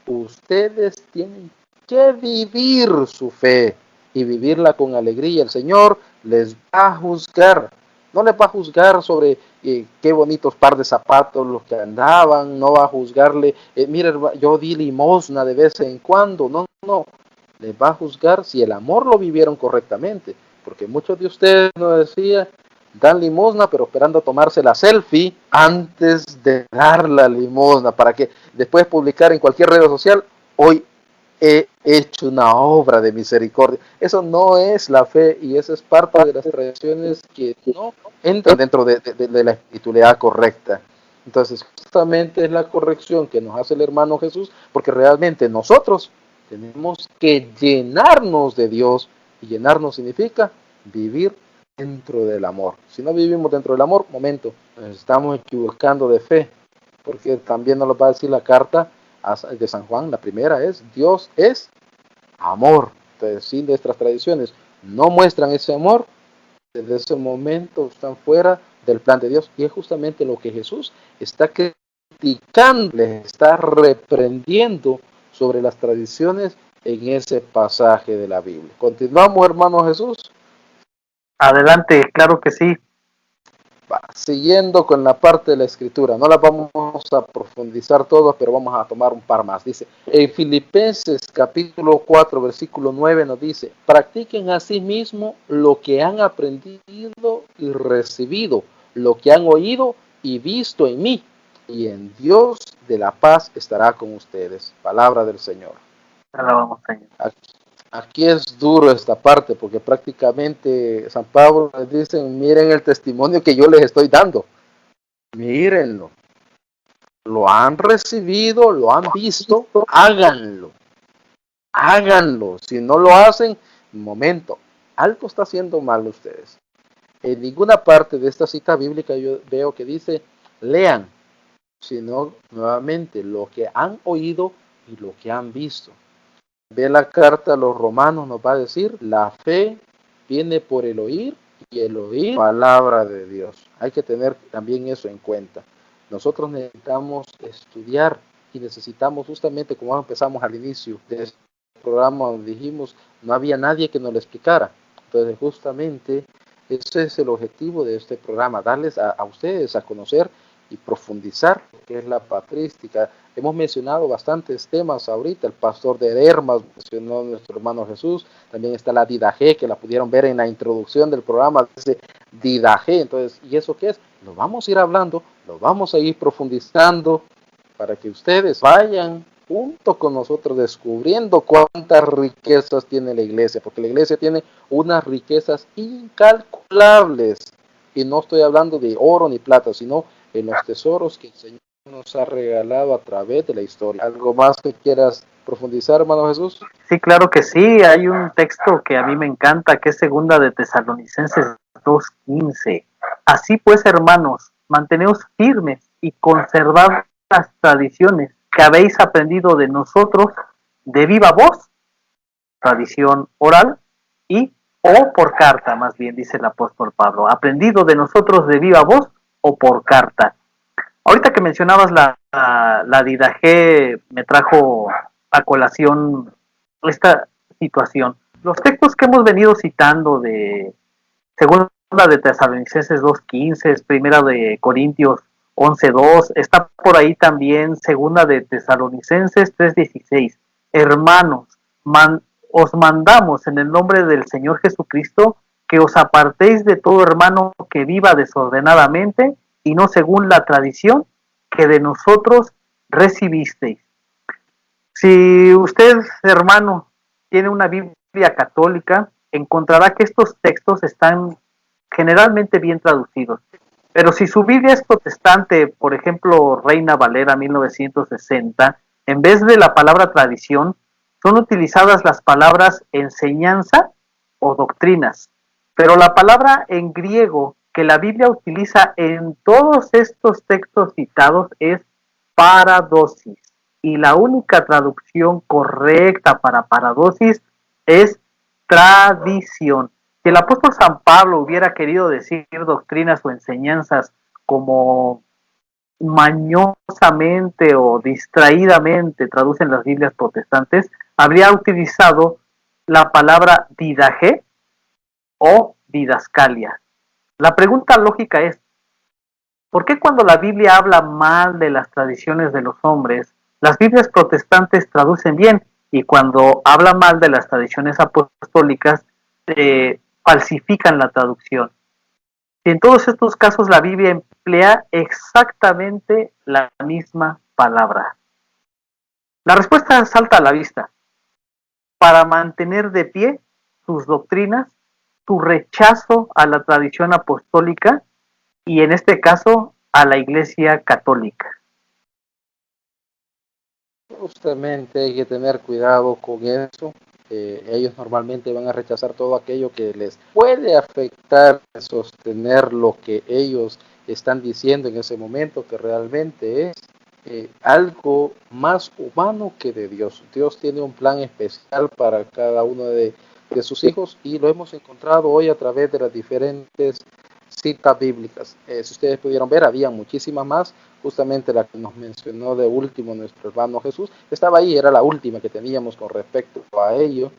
ustedes tienen que vivir su fe y vivirla con alegría. El Señor les va a juzgar, no les va a juzgar sobre qué bonitos par de zapatos los que andaban, no va a juzgarle, mire, yo di limosna de vez en cuando, no, les va a juzgar si el amor lo vivieron correctamente, porque muchos de ustedes nos decían, dan limosna pero esperando tomarse la selfie antes de dar la limosna para que después publicar en cualquier red social, hoy he hecho una obra de misericordia. Eso no es la fe y eso es parte de las tradiciones que no entran dentro de la espiritualidad correcta. Entonces justamente es la corrección que nos hace el hermano Jesús, porque realmente nosotros tenemos que llenarnos de Dios, y llenarnos significa vivir dentro del amor. Si no vivimos dentro del amor, momento, nos estamos equivocando de fe, porque también nos lo va a decir la carta de San Juan, la primera es, Dios es amor. Entonces, si nuestras tradiciones no muestran ese amor, desde ese momento están fuera del plan de Dios, y es justamente lo que Jesús está criticando, les está reprendiendo sobre las tradiciones en ese pasaje de la Biblia. Continuamos, hermano Jesús. Adelante, claro que sí. Siguiendo con la parte de la escritura, no la vamos a profundizar todas, pero vamos a tomar un par más. Dice, en Filipenses capítulo 4, versículo 9 nos dice, practiquen asimismo lo que han aprendido y recibido, lo que han oído y visto en mí, y en Dios de la paz estará con ustedes. Palabra del Señor. Alabamos, Señor. Aquí es duro esta parte porque prácticamente San Pablo les dice, miren el testimonio que yo les estoy dando, mírenlo, lo han recibido, lo han visto, háganlo, si no lo hacen, momento, algo está haciendo mal ustedes. En ninguna parte de esta cita bíblica yo veo que dice, lean, sino nuevamente lo que han oído y lo que han visto. Ve la carta a los romanos, nos va a decir, la fe viene por el oír y el oír palabra de Dios. Hay que tener también eso en cuenta. Nosotros necesitamos estudiar y necesitamos justamente, como empezamos al inicio de este programa donde dijimos, no había nadie que nos lo explicara. Entonces justamente ese es el objetivo de este programa, darles a ustedes a conocer y profundizar lo que es la patrística. Hemos mencionado bastantes temas ahorita, el pastor de Hermas mencionó nuestro hermano Jesús, también está la Didaje, que la pudieron ver en la introducción del programa, dice Didaje. Entonces, ¿y eso qué es? lo vamos a ir hablando, lo vamos a ir profundizando para que ustedes vayan junto con nosotros descubriendo cuántas riquezas tiene la iglesia, porque la iglesia tiene unas riquezas incalculables. Y no estoy hablando de oro ni plata, sino en los tesoros que el Señor nos ha regalado a través de la historia. ¿Algo más que quieras profundizar, hermano Jesús? Sí, claro que sí. Hay un texto que a mí me encanta, que es segunda de Tesalonicenses 2:15. Así pues, hermanos, manteneos firmes y conservad las tradiciones que habéis aprendido de nosotros de viva voz, tradición oral, y o por carta, más bien dice el apóstol Pablo, aprendido de nosotros de viva voz o por carta. Ahorita que mencionabas la Didache, me trajo a colación esta situación. Los textos que hemos venido citando de segunda de Tesalonicenses 2:15, primera de Corintios 11:2, está por ahí también segunda de Tesalonicenses 3:16. Hermanos, os mandamos en el nombre del Señor Jesucristo que os apartéis de todo hermano que viva desordenadamente y no según la tradición que de nosotros recibisteis. Si usted, hermano, tiene una Biblia católica, encontrará que estos textos están generalmente bien traducidos. Pero si su Biblia es protestante, por ejemplo, Reina Valera 1960, en vez de la palabra tradición, son utilizadas las palabras enseñanza o doctrinas. Pero la palabra en griego que la Biblia utiliza en todos estos textos citados es paradosis. Y la única traducción correcta para paradosis es tradición. Si el apóstol San Pablo hubiera querido decir doctrinas o enseñanzas como mañosamente o distraídamente traducen las Biblias protestantes, habría utilizado la palabra didaje o didascalia. La pregunta lógica es, ¿por qué cuando la Biblia habla mal de las tradiciones de los hombres, las Biblias protestantes traducen bien y cuando habla mal de las tradiciones apostólicas, falsifican la traducción? Y en todos estos casos la Biblia emplea exactamente la misma palabra. La respuesta salta a la vista. Para mantener de pie sus doctrinas, su rechazo a la tradición apostólica y en este caso a la Iglesia Católica. Justamente hay que tener cuidado con eso. Ellos normalmente van a rechazar todo aquello que les puede afectar, sostener lo que ellos están diciendo en ese momento, que realmente es algo más humano que de Dios. Dios tiene un plan especial para cada uno de sus hijos y lo hemos encontrado hoy a través de las diferentes citas bíblicas. Si ustedes pudieron ver, había muchísimas más. Justamente la que nos mencionó de último nuestro hermano Jesús, estaba ahí, era la última que teníamos con respecto a ello.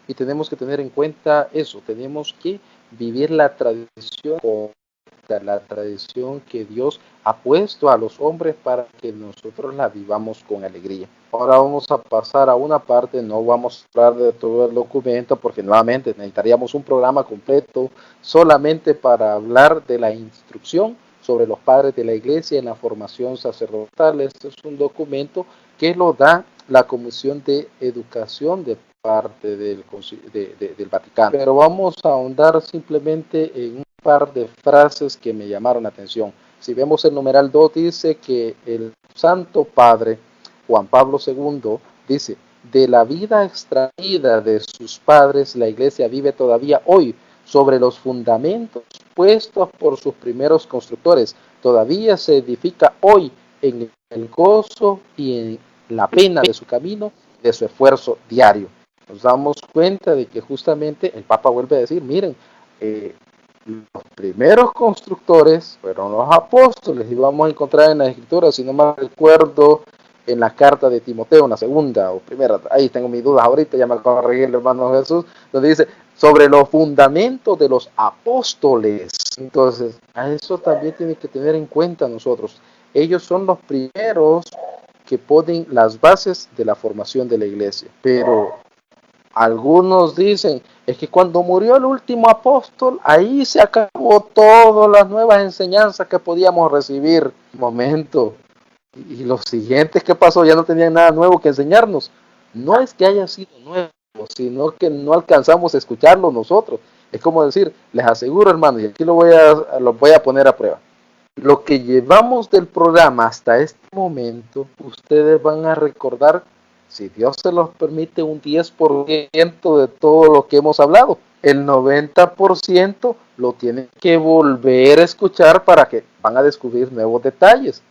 Y tenemos que tener en cuenta eso, tenemos que vivir la tradición correcta, la tradición que Dios ha puesto a los hombres para que nosotros la vivamos con alegría. Ahora vamos a pasar a una parte, no vamos a hablar de todo el documento porque nuevamente necesitaríamos un programa completo solamente para hablar de la instrucción sobre los padres de la iglesia en la formación sacerdotal. Este es un documento que lo da la Comisión de Educación de parte del Vaticano. Pero vamos a ahondar simplemente en un par de frases que me llamaron la atención. Si vemos el numeral 2, dice que el Santo Padre Juan Pablo II dice: de la vida extraída de sus padres, la iglesia vive todavía hoy sobre los fundamentos puestos por sus primeros constructores. Todavía se edifica hoy en el gozo y en la pena de su camino, de su esfuerzo diario. Nos damos cuenta de que justamente el Papa vuelve a decir, miren, los primeros constructores fueron los apóstoles, y vamos a encontrar en la escritura, si no me recuerdo, en la carta de Timoteo, en la segunda o primera, ahí tengo mis dudas ahorita, ya me corregí el hermano Jesús, donde dice, sobre los fundamentos de los apóstoles. Entonces, a eso también tiene que tener en cuenta nosotros. Ellos son los primeros que ponen las bases de la formación de la iglesia, pero Algunos dicen, es que cuando murió el último apóstol, ahí se acabó todas las nuevas enseñanzas que podíamos recibir. Momento. Y los siguientes que pasó ya no tenían nada nuevo que enseñarnos. No es que haya sido nuevo, sino que no alcanzamos a escucharlo nosotros. Es como decir, les aseguro, hermano, y aquí lo voy a poner a prueba. Lo que llevamos del programa hasta este momento, ustedes van a recordar, si Dios se los permite, un 10% de todo lo que hemos hablado. El 90% lo tienen que volver a escuchar para que van a descubrir nuevos detalles.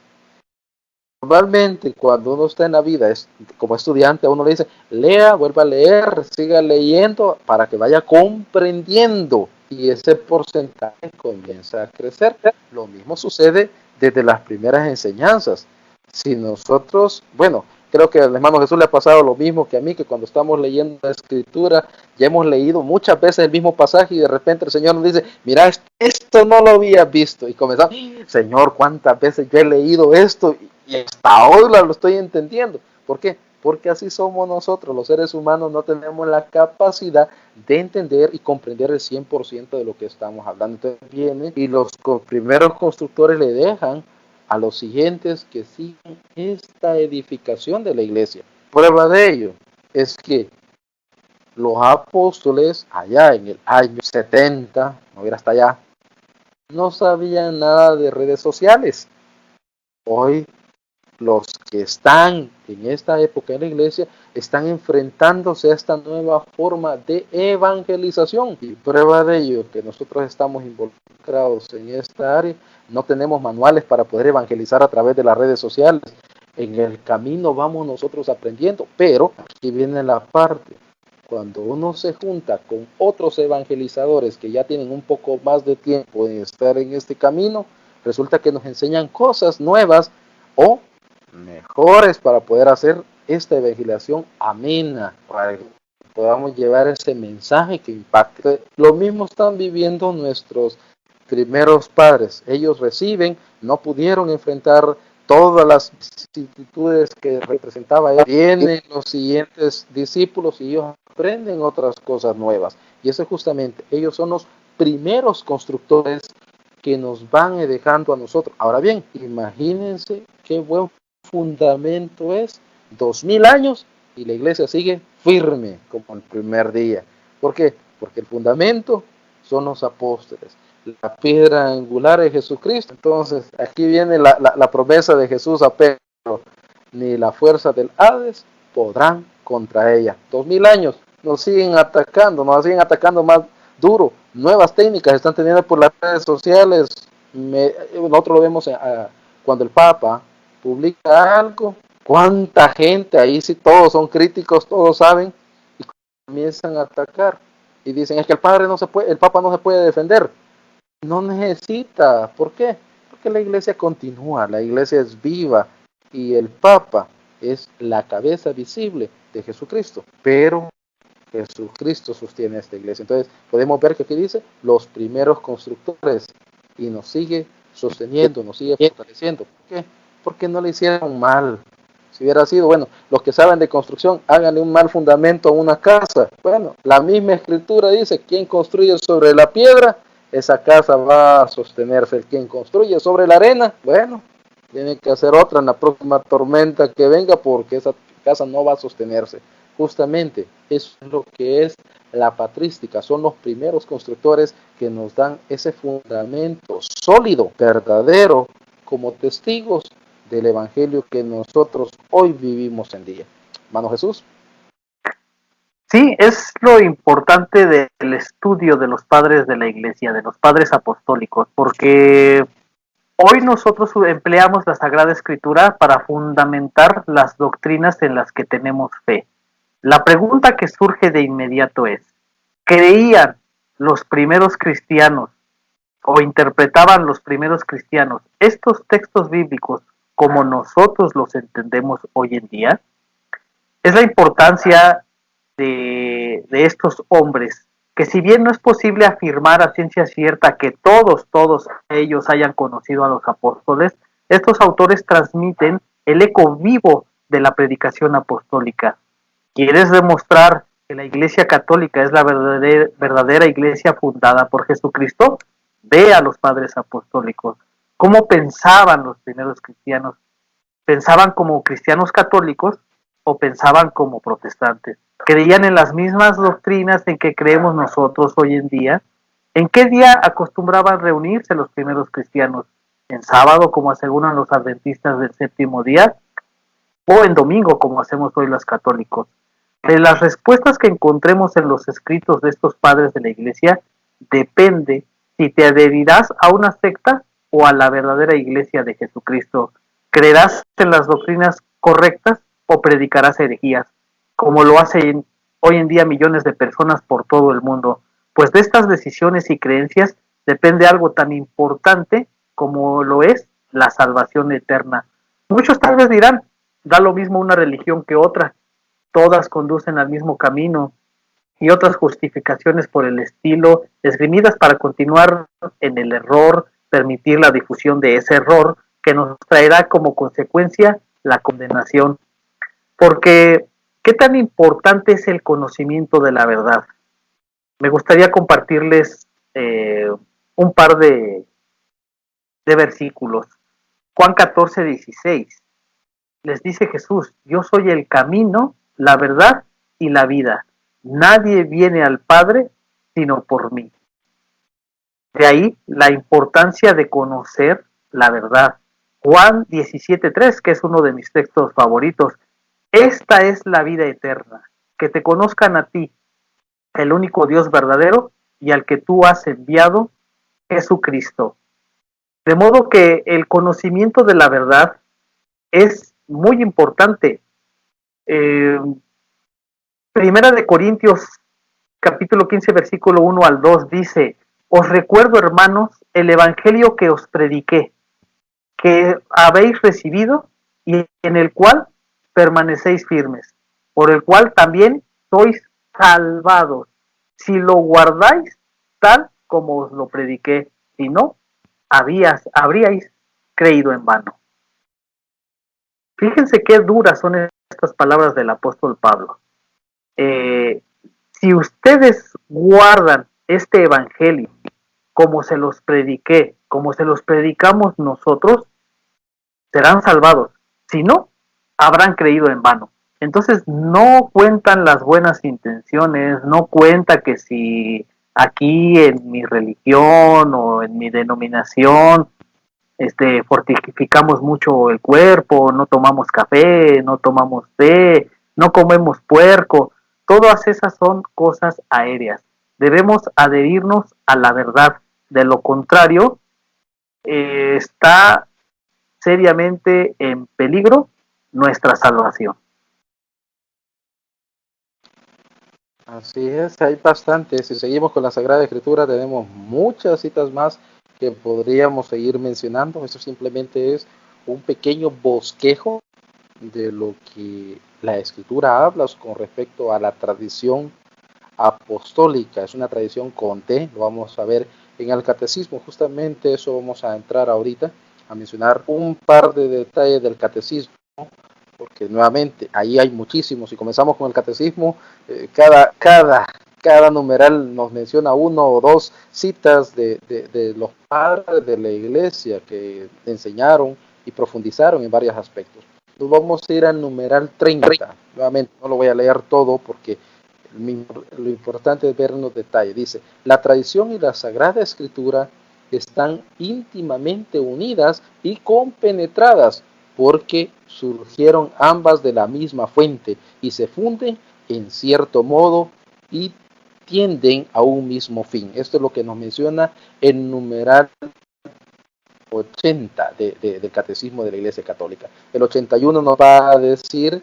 Normalmente cuando uno está en la vida, como estudiante, a uno le dice, lea, vuelva a leer, siga leyendo para que vaya comprendiendo y ese porcentaje comienza a crecer. Lo mismo sucede desde las primeras enseñanzas. Si nosotros, bueno, creo que al hermano Jesús le ha pasado lo mismo que a mí, que cuando estamos leyendo la escritura, ya hemos leído muchas veces el mismo pasaje y de repente el Señor nos dice, mira, esto no lo había visto. Y comenzamos, Señor, ¿cuántas veces yo he leído esto? Y hasta hoy lo estoy entendiendo. ¿Por qué? Porque así somos nosotros, los seres humanos no tenemos la capacidad de entender y comprender el 100% de lo que estamos hablando. Entonces vienen y los primeros constructores le dejan a los siguientes que sigan esta edificación de la iglesia. Prueba de ello es que los apóstoles allá en el año 70, no ir hasta allá, no sabían nada de redes sociales. Hoy los que están en esta época en la iglesia están enfrentándose a esta nueva forma de evangelización. Y prueba de ello que nosotros estamos involucrados en esta área, no tenemos manuales para poder evangelizar a través de las redes sociales. En el camino vamos nosotros aprendiendo, pero aquí viene la parte. Cuando uno se junta con otros evangelizadores que ya tienen un poco más de tiempo en estar en este camino, resulta que nos enseñan cosas nuevas o mejores para poder hacer esta evangelización amena, para que podamos llevar ese mensaje que impacte. Lo mismo están viviendo nuestros primeros padres. Ellos reciben, no pudieron enfrentar todas las vicisitudes que representaba él. Vienen los siguientes discípulos y ellos aprenden otras cosas nuevas. Y eso justamente, ellos son los primeros constructores que nos van dejando a nosotros. Ahora bien, imagínense qué buen fundamento es 2000 años y la iglesia sigue firme como el primer día. ¿Por qué? Porque el fundamento son los apóstoles. La piedra angular es Jesucristo. Entonces, aquí viene la promesa de Jesús a Pedro. Ni la fuerza del Hades podrán contra ella. 2000 años nos siguen atacando más duro. Nuevas técnicas están teniendo por las redes sociales. Nosotros lo vemos cuando el Papa publica algo, cuánta gente, ahí sí todos son críticos, todos saben, y comienzan a atacar y dicen es que el Papa no se puede defender. No necesita. ¿Por qué? Porque la iglesia continúa, la iglesia es viva y el Papa es la cabeza visible de Jesucristo, pero Jesucristo sostiene esta iglesia. Entonces podemos ver que aquí dice los primeros constructores y nos sigue sosteniendo, nos sigue fortaleciendo. ¿Por qué? Porque no le hicieron mal. Si hubiera sido, bueno, los que saben de construcción, háganle un mal fundamento a una casa. Bueno, la misma escritura dice, quien construye sobre la piedra, esa casa va a sostenerse. El quien construye sobre la arena, bueno, tiene que hacer otra en la próxima tormenta que venga porque esa casa no va a sostenerse. Justamente, eso es lo que es la patrística. Son los primeros constructores que nos dan ese fundamento sólido, verdadero, como testigos del evangelio que nosotros hoy vivimos en día. Hermano Jesús. Sí, es lo importante del estudio de los padres de la iglesia, de los padres apostólicos, porque hoy nosotros empleamos la Sagrada Escritura para fundamentar las doctrinas en las que tenemos fe. La pregunta que surge de inmediato es, ¿creían los primeros cristianos o interpretaban los primeros cristianos estos textos bíblicos como nosotros los entendemos hoy en día? Es la importancia de estos hombres, que si bien no es posible afirmar a ciencia cierta que todos ellos hayan conocido a los apóstoles, estos autores transmiten el eco vivo de la predicación apostólica. ¿Quieres demostrar que la Iglesia Católica es la verdadera iglesia fundada por Jesucristo, ve a los padres apostólicos. ¿Cómo pensaban los primeros cristianos? ¿Pensaban como cristianos católicos o pensaban como protestantes? ¿Creían en las mismas doctrinas en que creemos nosotros hoy en día? ¿En qué día acostumbraban reunirse los primeros cristianos? ¿En sábado, como aseguran los adventistas del séptimo día? ¿O en domingo, como hacemos hoy los católicos? De las respuestas que encontremos en los escritos de estos padres de la iglesia, depende si te adherirás a una secta o a la verdadera iglesia de Jesucristo. ¿Creerás en las doctrinas correctas o predicarás herejías, como lo hacen hoy en día millones de personas por todo el mundo? Pues de estas decisiones y creencias depende algo tan importante como lo es la salvación eterna. Muchos tal vez dirán, da lo mismo una religión que otra, todas conducen al mismo camino, y otras justificaciones por el estilo, esgrimidas para continuar en el error, permitir la difusión de ese error, que nos traerá como consecuencia la condenación. Porque, ¿qué tan importante es el conocimiento de la verdad? Me gustaría compartirles un par de versículos. Juan 14:16. Les dice Jesús, yo soy el camino, la verdad y la vida. Nadie viene al Padre sino por mí. De ahí la importancia de conocer la verdad. Juan 17:3, que es uno de mis textos favoritos. Esta es la vida eterna, que te conozcan a ti, el único Dios verdadero, y al que tú has enviado, Jesucristo. De modo que el conocimiento de la verdad es muy importante. Primera de Corintios, capítulo 15, versículo 1 al 2, dice, os recuerdo, hermanos, el evangelio que os prediqué, que habéis recibido y en el cual permanecéis firmes, por el cual también sois salvados, si lo guardáis tal como os lo prediqué, si no, habríais creído en vano. Fíjense qué duras son estas palabras del apóstol Pablo. Si ustedes guardan este evangelio como se los prediqué, como se los predicamos nosotros, serán salvados. Si no, habrán creído en vano. Entonces no cuentan las buenas intenciones, no cuenta que si aquí en mi religión o en mi denominación fortificamos mucho el cuerpo, no tomamos café, no tomamos té, no comemos puerco. Todas esas son cosas aéreas. Debemos adherirnos a la verdad. De lo contrario, está seriamente en peligro nuestra salvación. Así es, hay bastantes. Si seguimos con la Sagrada Escritura, tenemos muchas citas más que podríamos seguir mencionando. Eso simplemente es un pequeño bosquejo de lo que la Escritura habla con respecto a la tradición apostólica. Es una tradición con T, lo vamos a ver en el catecismo. Justamente eso vamos a entrar ahorita, a mencionar un par de detalles del catecismo, porque nuevamente ahí hay muchísimos. Si comenzamos con el catecismo, cada numeral nos menciona uno o dos citas de los padres de la iglesia que enseñaron y profundizaron en varios aspectos. Nos vamos a ir al numeral 30. Nuevamente no lo voy a leer todo porque lo importante es ver los detalles. Dice, la tradición y la Sagrada Escritura están íntimamente unidas y compenetradas porque surgieron ambas de la misma fuente y se funden en cierto modo y tienden a un mismo fin. Esto es lo que nos menciona el numeral 80 del Catecismo de la Iglesia Católica. El 81 nos va a decir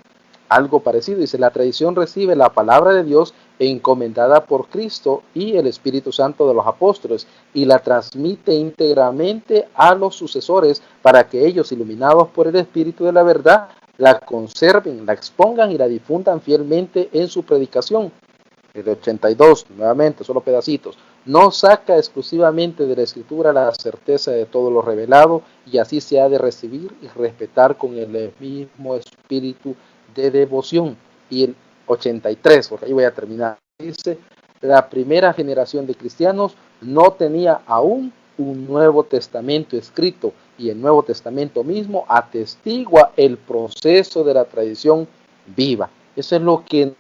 algo parecido. Dice, la tradición recibe la palabra de Dios encomendada por Cristo y el Espíritu Santo de los apóstoles y la transmite íntegramente a los sucesores para que ellos, iluminados por el Espíritu de la verdad, la conserven, la expongan y la difundan fielmente en su predicación. El 82, nuevamente, solo pedacitos. No saca exclusivamente de la Escritura la certeza de todo lo revelado y así se ha de recibir y respetar con el mismo espíritu de devoción. Y el 83, porque ahí voy a terminar. Dice, la primera generación de cristianos no tenía aún un Nuevo Testamento escrito, y el Nuevo Testamento mismo atestigua el proceso de la tradición viva. Eso es lo que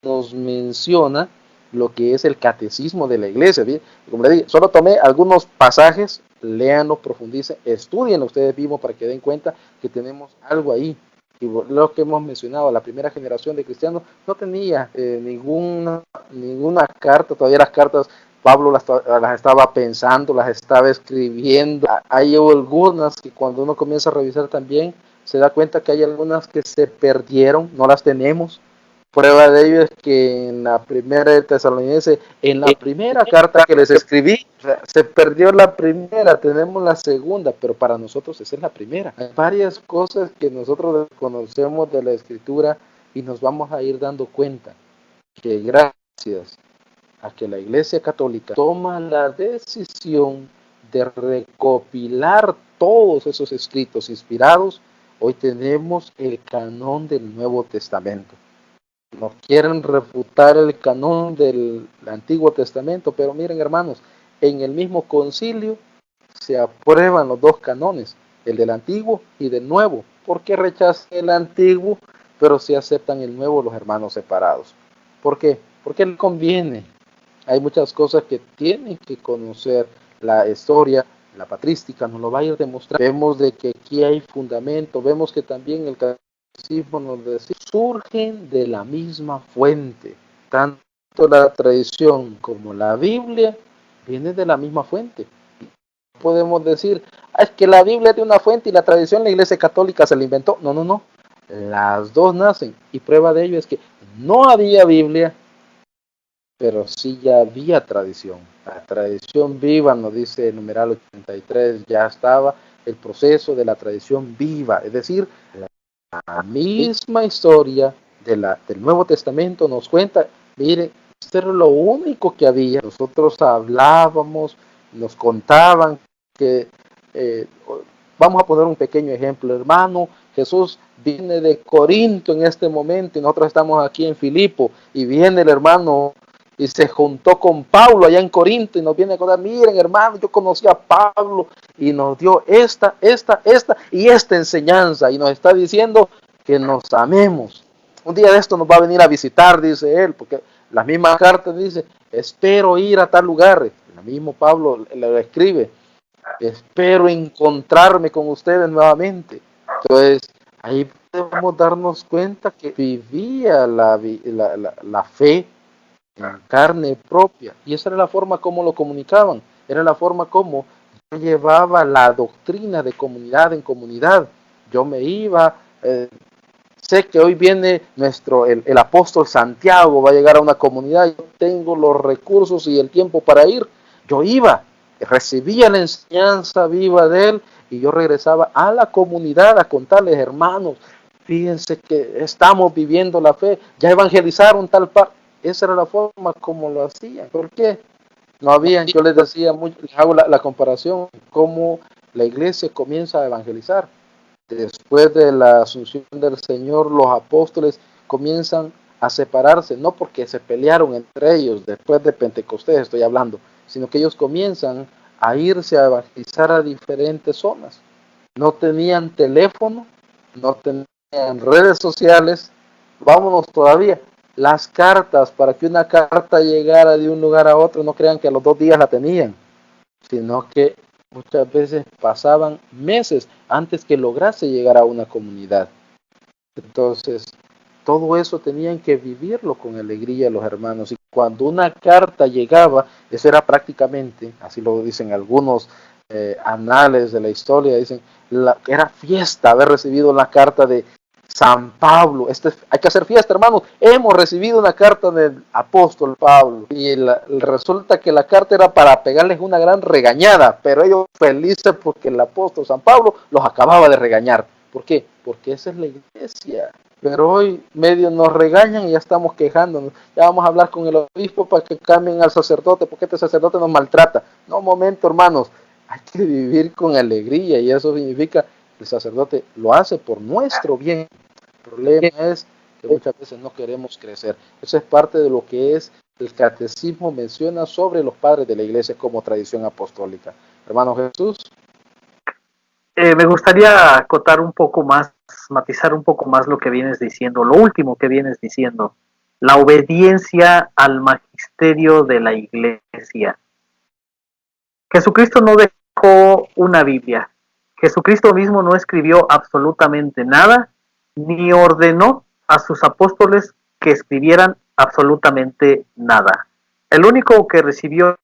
nos menciona lo que es el catecismo de la iglesia. ¿Bien? Como le dije, solo tomé algunos pasajes, léanlo, profundicen, estudienlo ustedes mismos para que den cuenta que tenemos algo ahí. Y lo que hemos mencionado, la primera generación de cristianos no tenía ninguna carta, todavía las cartas Pablo las estaba pensando, las estaba escribiendo. Hay algunas que cuando uno comienza a revisar también se da cuenta que hay algunas que se perdieron, no las tenemos. Prueba de ello es que en la primera de Tesalonicenses, en la primera carta que les escribí, o sea, se perdió la primera, tenemos la segunda, pero para nosotros esa es la primera. Hay varias cosas que nosotros conocemos de la Escritura y nos vamos a ir dando cuenta que gracias a que la Iglesia Católica toma la decisión de recopilar todos esos escritos inspirados, hoy tenemos el canon del Nuevo Testamento. Nos quieren refutar el canon del Antiguo Testamento, pero miren hermanos, en el mismo concilio se aprueban los dos canones, el del Antiguo y del Nuevo. ¿Por qué rechazan el Antiguo, pero sí aceptan el Nuevo los hermanos separados? ¿Por qué? Porque les conviene. Hay muchas cosas que tienen que conocer. La historia, la patrística nos lo va a ir demostrando. Vemos de que aquí hay fundamento, vemos que también el catecismo nos dice, surgen de la misma fuente. Tanto la tradición como la Biblia vienen de la misma fuente. Podemos decir, es que la Biblia es de una fuente y la tradición la Iglesia Católica se la inventó. No, no, no. Las dos nacen y prueba de ello es que no había Biblia, pero sí ya había tradición. La tradición viva, nos dice el numeral 83, ya estaba el proceso de la tradición viva, es decir, la misma historia del Nuevo Testamento nos cuenta, miren, esto era lo único que había. Nosotros hablábamos, nos contaban que, vamos a poner un pequeño ejemplo, hermano, Jesús viene de Corinto en este momento y nosotros estamos aquí en Filipo y viene el hermano y se juntó con Pablo allá en Corinto y nos viene a contar, miren hermano, yo conocí a Pablo y nos dio esta y esta enseñanza y nos está diciendo que nos amemos. Un día de esto nos va a venir a visitar, dice él, porque la misma carta dice, espero ir a tal lugar. El mismo Pablo le escribe, espero encontrarme con ustedes nuevamente. Entonces, ahí podemos darnos cuenta que vivía la fe en carne propia. Y esa era la forma como lo comunicaban. Era la forma como yo llevaba la doctrina de comunidad en comunidad. Yo me iba, sé que hoy viene el apóstol Santiago, va a llegar a una comunidad, yo tengo los recursos y el tiempo para ir. Yo iba, recibía la enseñanza viva de él y yo regresaba a la comunidad a contarles, hermanos, fíjense que estamos viviendo la fe, ya evangelizaron tal parte. Esa era la forma como lo hacían. ¿Por qué? No habían, yo les decía, les hago la comparación, cómo la iglesia comienza a evangelizar. Después de la asunción del Señor, los apóstoles comienzan a separarse, no porque se pelearon entre ellos, después de Pentecostés estoy hablando, sino que ellos comienzan a irse a evangelizar a diferentes zonas. No tenían teléfono, no tenían redes sociales, vámonos todavía. Las cartas, para que una carta llegara de un lugar a otro, no crean que a los 2 días la tenían, sino que muchas veces pasaban meses antes que lograse llegar a una comunidad. Entonces, todo eso tenían que vivirlo con alegría los hermanos. Y cuando una carta llegaba, eso era prácticamente, así lo dicen algunos anales de la historia, dicen, era fiesta haber recibido la carta de San Pablo. Hay que hacer fiesta, hermanos. Hemos recibido una carta del apóstol Pablo. Y resulta que la carta era para pegarles una gran regañada, pero ellos felices porque el apóstol San Pablo los acababa de regañar. ¿Por qué? Porque esa es la iglesia. Pero hoy medio nos regañan y ya estamos quejándonos. Ya vamos a hablar con el obispo para que cambien al sacerdote, porque este sacerdote nos maltrata. No, un momento, hermanos. Hay que vivir con alegría y eso significa que el sacerdote lo hace por nuestro bien. El problema es que muchas veces no queremos crecer. Eso es parte de lo que es el catecismo menciona sobre los padres de la iglesia como tradición apostólica. Hermano Jesús. Me gustaría acotar un poco más, matizar un poco más lo que vienes diciendo, lo último que vienes diciendo, la obediencia al magisterio de la iglesia. Jesucristo no dejó una Biblia, Jesucristo mismo no escribió absolutamente nada, ni ordenó a sus apóstoles que escribieran absolutamente nada. El único que recibió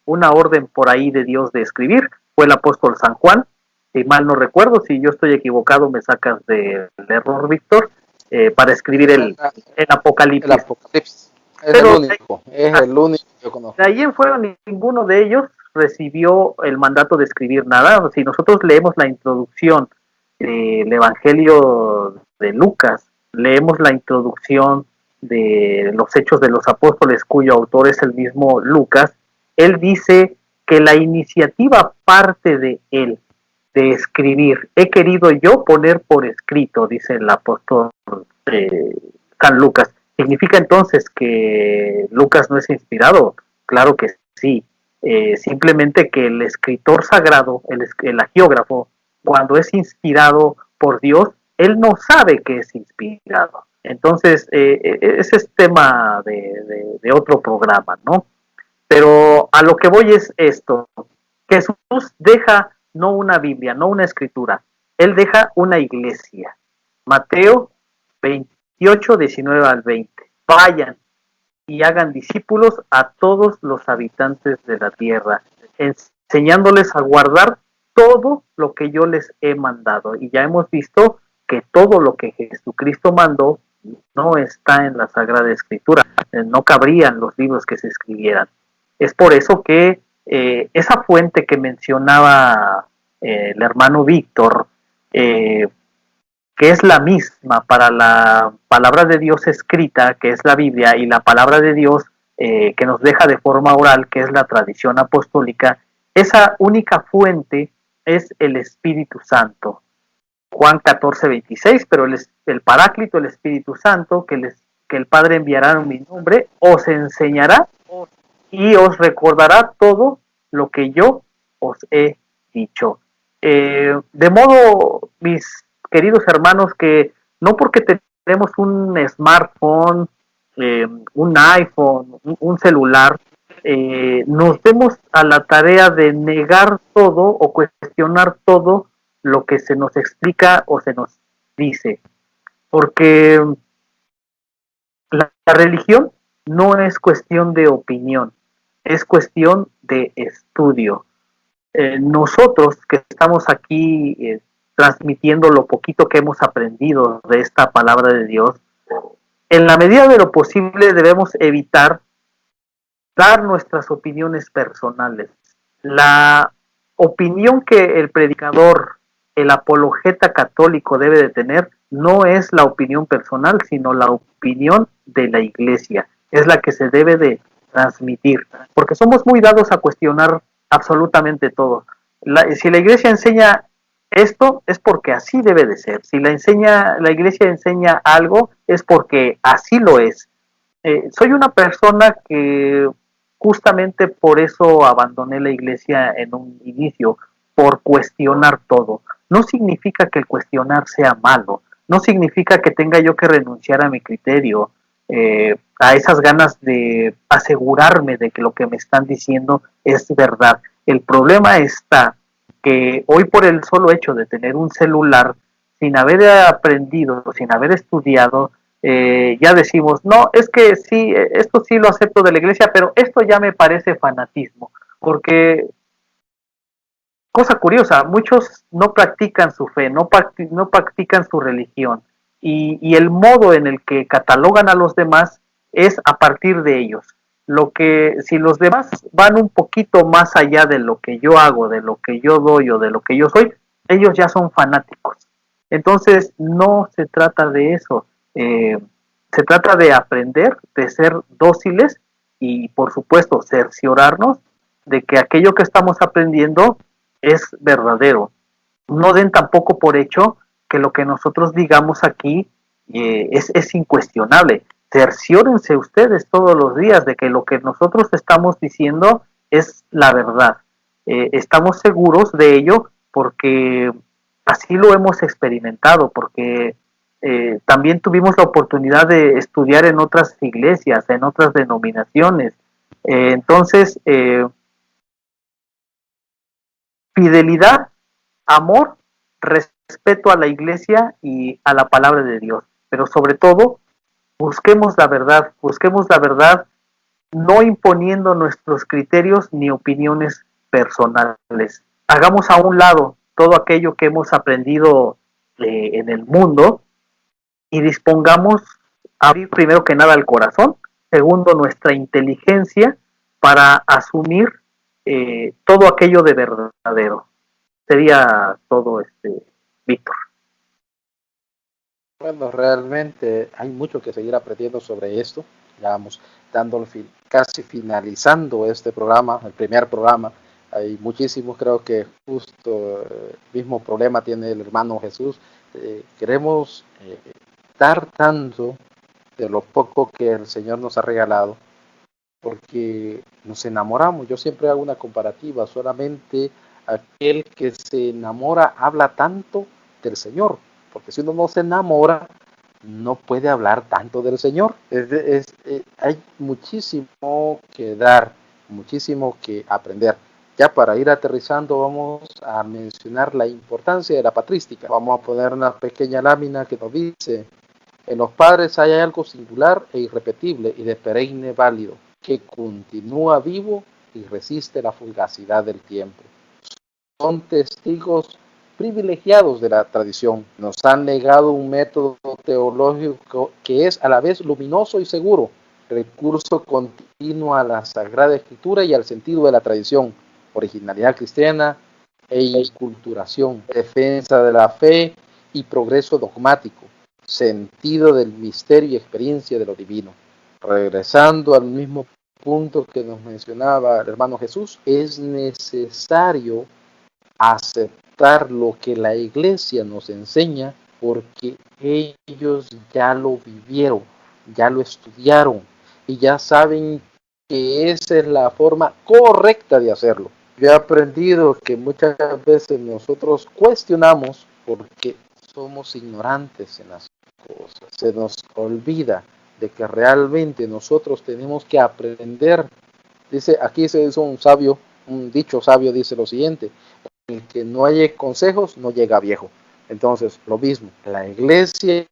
una orden por ahí de Dios de escribir fue el apóstol San Juan. Si mal no recuerdo, si yo estoy equivocado me sacas del error, Víctor, para escribir el Apocalipsis. El Apocalipsis. Es el único que yo conozco. De ahí en fuera ninguno de ellos recibió el mandato de escribir nada. Si nosotros leemos la introducción del Evangelio de Lucas, leemos la introducción de los Hechos de los Apóstoles, cuyo autor es el mismo Lucas, él dice que la iniciativa parte de él, de escribir. He querido yo poner por escrito, dice el apóstol San Lucas. ¿Significa entonces que Lucas no es inspirado? Claro que sí. Simplemente que el escritor sagrado, el agiógrafo, cuando es inspirado por Dios, él no sabe que es inspirado. Entonces, ese es tema de otro programa, ¿no? Pero a lo que voy es esto. Jesús deja no una Biblia, no una escritura, él deja una iglesia. Mateo 28, 19 al 20. Vayan y hagan discípulos a todos los habitantes de la tierra, enseñándoles a guardar todo lo que yo les he mandado. Y ya hemos visto que todo lo que Jesucristo mandó no está en la Sagrada Escritura, no cabrían los libros que se escribieran. Es por eso que esa fuente que mencionaba el hermano Víctor, que es la misma para la palabra de Dios escrita, que es la Biblia, y la palabra de Dios que nos deja de forma oral, que es la tradición apostólica, esa única fuente es el Espíritu Santo. Juan 14, 26, pero el Paráclito, el Espíritu Santo, que el Padre enviará en mi nombre, os enseñará y os recordará todo lo que yo os he dicho. De modo, mis queridos hermanos, que no porque tenemos un smartphone, un iPhone, un celular, nos demos a la tarea de negar todo o cuestionar todo lo que se nos explica o se nos dice. Porque la religión no es cuestión de opinión, es cuestión de estudio. Nosotros que estamos aquí transmitiendo lo poquito que hemos aprendido de esta palabra de Dios, en la medida de lo posible debemos evitar dar nuestras opiniones personales. La opinión que el predicador, el apologeta católico debe de tener no es la opinión personal, sino la opinión de la iglesia. Es la que se debe de transmitir, porque somos muy dados a cuestionar absolutamente todo. Si la iglesia enseña esto, es porque así debe de ser. Si la iglesia enseña algo, es porque así lo es. Soy una persona que justamente por eso abandoné la iglesia en un inicio, por cuestionar todo. No significa que el cuestionar sea malo, no significa que tenga yo que renunciar a mi criterio, a esas ganas de asegurarme de que lo que me están diciendo es verdad. El problema está que hoy, por el solo hecho de tener un celular, sin haber aprendido, sin haber estudiado, ya decimos, no, es que sí, esto sí lo acepto de la iglesia, pero esto ya me parece fanatismo, porque, cosa curiosa, muchos no practican su fe, no practican su religión, y el modo en el que catalogan a los demás es a partir de ellos. Lo que, si los demás van un poquito más allá de lo que yo hago, de lo que yo doy o de lo que yo soy, ellos ya son fanáticos. Entonces, no se trata de eso. Se trata de aprender, de ser dóciles y, por supuesto, cerciorarnos de que aquello que estamos aprendiendo es verdadero. No den tampoco por hecho que lo que nosotros digamos aquí es incuestionable. Cerciórense ustedes todos los días de que lo que nosotros estamos diciendo es la verdad. Estamos seguros de ello porque así lo hemos experimentado, porque también tuvimos la oportunidad de estudiar en otras iglesias, en otras denominaciones. Entonces, fidelidad, amor, respeto a la iglesia y a la palabra de Dios, pero sobre todo busquemos la verdad no imponiendo nuestros criterios ni opiniones personales. Hagamos a un lado todo aquello que hemos aprendido en el mundo y dispongamos a abrir primero que nada el corazón, segundo nuestra inteligencia para asumir todo aquello de verdadero. Sería todo, Víctor. Bueno, realmente hay mucho que seguir aprendiendo sobre esto. Ya vamos dando casi finalizando este programa, el primer programa. Hay muchísimos, creo que justo el mismo problema tiene el hermano Jesús. Queremos dar tanto de lo poco que el Señor nos ha regalado, porque nos enamoramos. Yo siempre hago una comparativa, solamente aquel que se enamora habla tanto del Señor, porque si uno no se enamora, no puede hablar tanto del Señor. Hay muchísimo que dar, muchísimo que aprender. Ya para ir aterrizando vamos a mencionar la importancia de la patrística. Vamos a poner una pequeña lámina que nos dice: en los padres hay algo singular e irrepetible y de perenne válido, que continúa vivo y resiste la fugacidad del tiempo. Son testigos privilegiados de la tradición. Nos han legado un método teológico que es a la vez luminoso y seguro, recurso continuo a la Sagrada Escritura y al sentido de la tradición, originalidad cristiana e inculturación, defensa de la fe y progreso dogmático, sentido del misterio y experiencia de lo divino. Regresando al mismo punto que nos mencionaba el hermano Jesús, es necesario aceptar lo que la iglesia nos enseña porque ellos ya lo vivieron, ya lo estudiaron y ya saben que esa es la forma correcta de hacerlo. Yo he aprendido que muchas veces nosotros cuestionamos porque somos ignorantes en las cosas. Se nos olvida de que realmente nosotros tenemos que aprender. Dice, aquí se hizo un dicho sabio dice lo siguiente: el que no haya consejos no llega viejo. Entonces, lo mismo, la iglesia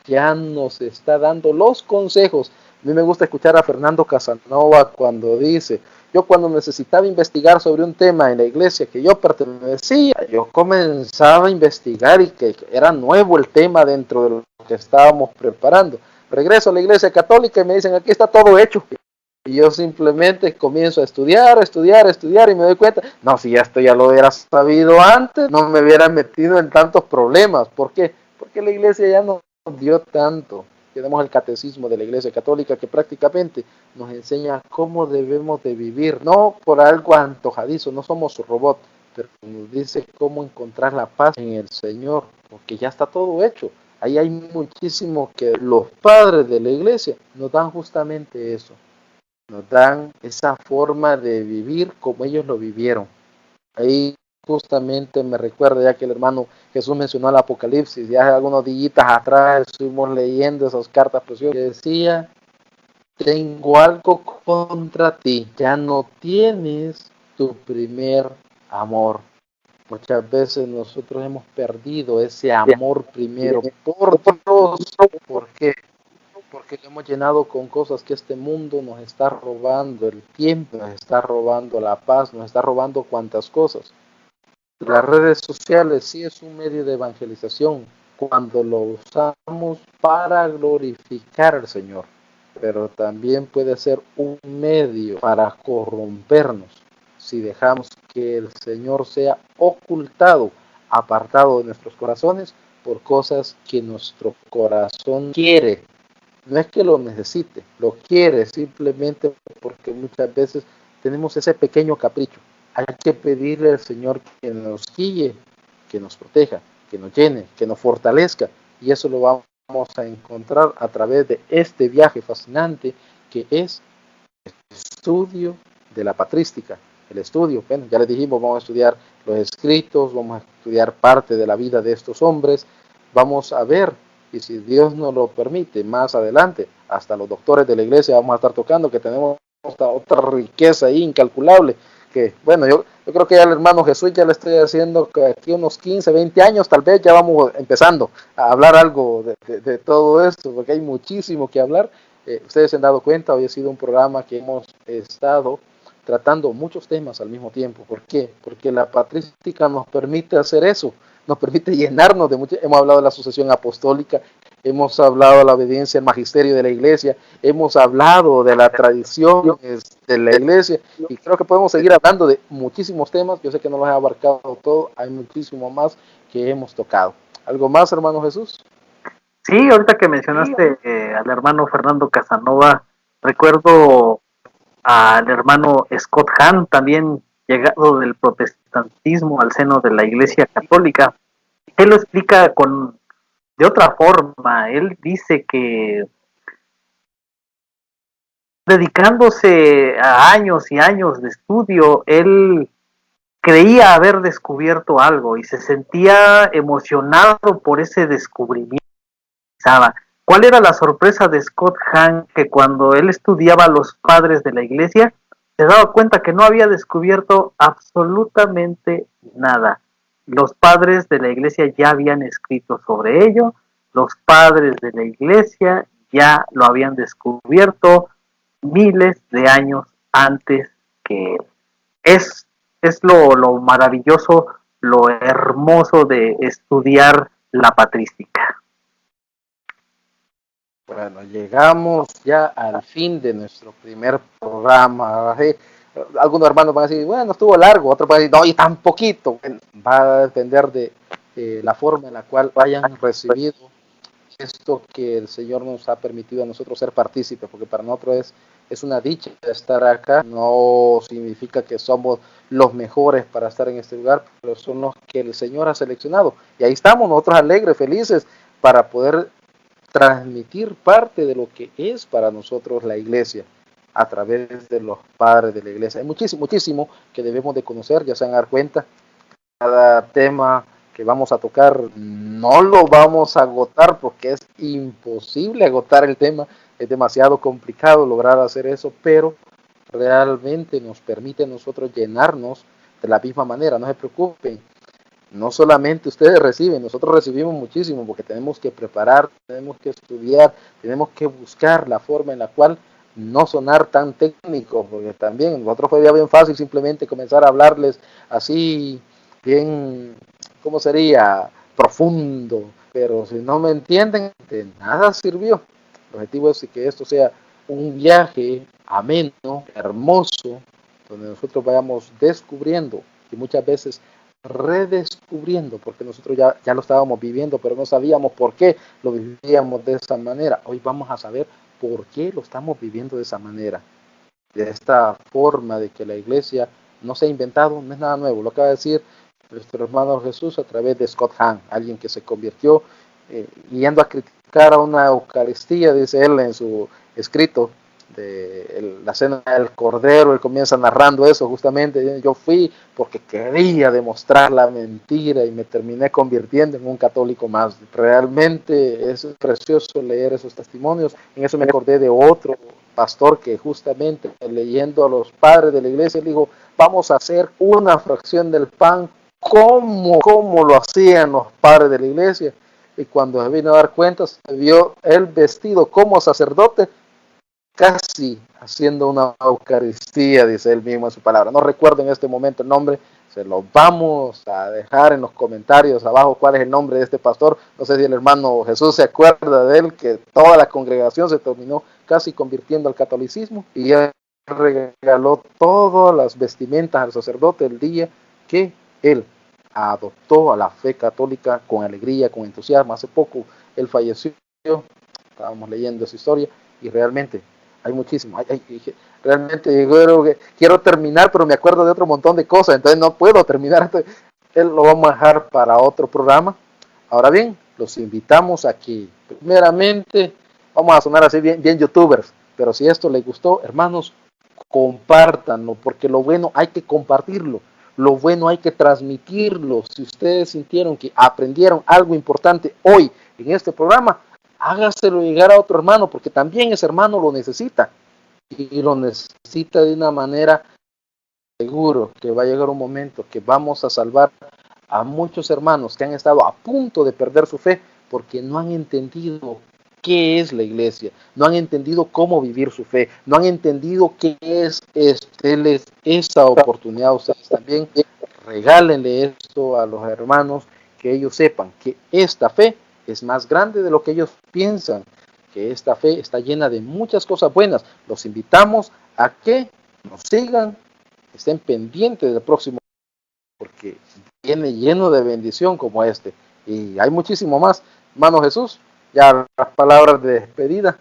ya nos está dando los consejos. A mí me gusta escuchar a Fernando Casanova cuando dice: yo cuando necesitaba investigar sobre un tema en la iglesia que yo pertenecía, yo comenzaba a investigar y que era nuevo el tema dentro de lo que estábamos preparando. Regreso a la iglesia católica y me dicen: aquí está todo hecho. Y yo simplemente comienzo a estudiar y me doy cuenta, no, si esto ya lo hubiera sabido antes, no me hubiera metido en tantos problemas. ¿Por qué? Porque la iglesia ya nos dio tanto. Tenemos el catecismo de la iglesia católica que prácticamente nos enseña cómo debemos de vivir, no por algo antojadizo, no somos robots, pero nos dice cómo encontrar la paz en el Señor, porque ya está todo hecho. Ahí hay muchísimo que los padres de la iglesia nos dan justamente eso. Nos dan esa forma de vivir como ellos lo vivieron. Ahí justamente me recuerda, ya que el hermano Jesús mencionó el Apocalipsis, ya hace algunos días atrás estuvimos leyendo esas cartas preciosas que decía: tengo algo contra ti, ya no tienes tu primer amor. Muchas veces nosotros hemos perdido ese amor primero por Dios. ¿Por qué? Porque lo hemos llenado con cosas que este mundo nos está robando, el tiempo nos está robando, la paz nos está robando cuantas cosas. Las redes sociales sí es un medio de evangelización cuando lo usamos para glorificar al Señor, pero también puede ser un medio para corrompernos si dejamos que el Señor sea ocultado, apartado de nuestros corazones por cosas que nuestro corazón quiere. No es que lo necesite, lo quiere simplemente porque muchas veces tenemos ese pequeño capricho. Hay que pedirle al Señor que nos guíe, que nos proteja, que nos llene, que nos fortalezca, y eso lo vamos a encontrar a través de este viaje fascinante que es el estudio de la patrística. El estudio, bueno, ya les dijimos, vamos a estudiar los escritos, vamos a estudiar parte de la vida de estos hombres, vamos a ver, y si Dios nos lo permite, más adelante, hasta los doctores de la iglesia vamos a estar tocando, que tenemos otra riqueza ahí incalculable, que bueno, yo creo que ya el hermano Jesús ya le estoy haciendo que aquí unos 15, 20 años, tal vez ya vamos empezando a hablar algo de todo esto, porque hay muchísimo que hablar. Ustedes se han dado cuenta, hoy ha sido un programa que hemos estado tratando muchos temas al mismo tiempo. ¿Por qué? Porque la patrística nos permite hacer eso, nos permite llenarnos de mucho. Hemos hablado de la sucesión apostólica, hemos hablado de la obediencia al magisterio de la iglesia, hemos hablado de la tradición de la iglesia, y creo que podemos seguir hablando de muchísimos temas. Yo sé que no los he abarcado todo, hay muchísimo más que hemos tocado. ¿Algo más, hermano Jesús? Sí, ahorita que mencionaste al hermano Fernando Casanova, recuerdo al hermano Scott Hahn, también llegado del protestantismo al seno de la Iglesia Católica. Él lo explica de otra forma. Él dice que dedicándose a años y años de estudio, él creía haber descubierto algo y se sentía emocionado por ese descubrimiento. ¿Cuál era la sorpresa de Scott Hahn? Que cuando él estudiaba a los padres de la iglesia, se daba cuenta que no había descubierto absolutamente nada. Los padres de la iglesia ya habían escrito sobre ello, los padres de la iglesia ya lo habían descubierto miles de años antes que él. Es lo maravilloso, lo hermoso de estudiar la patrística. Bueno, llegamos ya al fin de nuestro primer programa. ¿Sí? Algunos hermanos van a decir, bueno, estuvo largo, otros van a decir, no, y tan poquito. Bueno, va a depender de la forma en la cual hayan recibido esto que el Señor nos ha permitido a nosotros ser partícipes, porque para nosotros es una dicha estar acá. No significa que somos los mejores para estar en este lugar, pero son los que el Señor ha seleccionado. Y ahí estamos nosotros alegres, felices, para poder transmitir parte de lo que es para nosotros la iglesia a través de los padres de la iglesia. Hay muchísimo, muchísimo que debemos de conocer, ya se van a dar cuenta. Cada tema que vamos a tocar no lo vamos a agotar porque es imposible agotar el tema, es demasiado complicado lograr hacer eso, pero realmente nos permite a nosotros llenarnos de la misma manera. No se preocupen, no solamente ustedes reciben, nosotros recibimos muchísimo porque tenemos que preparar, tenemos que estudiar, tenemos que buscar la forma en la cual no sonar tan técnico, porque también nosotros fue bien fácil simplemente comenzar a hablarles así, bien, ¿cómo sería? Profundo, pero si no me entienden, de nada sirvió. El objetivo es que esto sea un viaje ameno, hermoso, donde nosotros vayamos descubriendo y muchas veces redescubriendo, porque nosotros ya lo estábamos viviendo, pero no sabíamos por qué lo vivíamos de esa manera. Hoy vamos a saber por qué lo estamos viviendo de esa manera, de esta forma de que la iglesia no se ha inventado, no es nada nuevo. Lo acaba de decir nuestro hermano Jesús a través de Scott Hahn, alguien que se convirtió yendo a criticar a una Eucaristía, dice él en su escrito, la cena del Cordero. Él comienza narrando eso justamente. Yo fui porque quería demostrar la mentira y me terminé convirtiendo en un católico más. Realmente es precioso leer esos testimonios. En eso me acordé de otro pastor que justamente leyendo a los padres de la iglesia, él dijo, vamos a hacer una fracción del pan como lo hacían los padres de la iglesia. Y cuando se vino a dar cuenta, se vio él vestido como sacerdote, casi haciendo una Eucaristía, dice él mismo en su palabra. No recuerdo en este momento el nombre, se lo vamos a dejar en los comentarios abajo cuál es el nombre de este pastor. No sé si el hermano Jesús se acuerda de él, que toda la congregación se terminó casi convirtiendo al catolicismo y él regaló todas las vestimentas al sacerdote el día que él adoptó a la fe católica con alegría, con entusiasmo. Hace poco él falleció, estábamos leyendo esa historia y realmente hay muchísimo. Realmente yo quiero terminar, pero me acuerdo de otro montón de cosas, entonces no puedo terminar. Entonces, lo vamos a dejar para otro programa. Ahora bien, los invitamos a que, primeramente, vamos a sonar así bien youtubers, pero si esto les gustó, hermanos, compártanlo, porque lo bueno hay que compartirlo, lo bueno hay que transmitirlo. Si ustedes sintieron que aprendieron algo importante hoy en este programa, hágaselo llegar a otro hermano, porque también ese hermano lo necesita, y lo necesita de una manera. Seguro que va a llegar un momento que vamos a salvar a muchos hermanos que han estado a punto de perder su fe porque no han entendido qué es la iglesia, no han entendido cómo vivir su fe, no han entendido qué es esa oportunidad. Ustedes también regálenle esto a los hermanos, que ellos sepan que esta fe es más grande de lo que ellos piensan, que esta fe está llena de muchas cosas buenas. Los invitamos a que nos sigan, estén pendientes del próximo, porque viene lleno de bendición como este, y hay muchísimo más. Hermano Jesús, ya las palabras de despedida.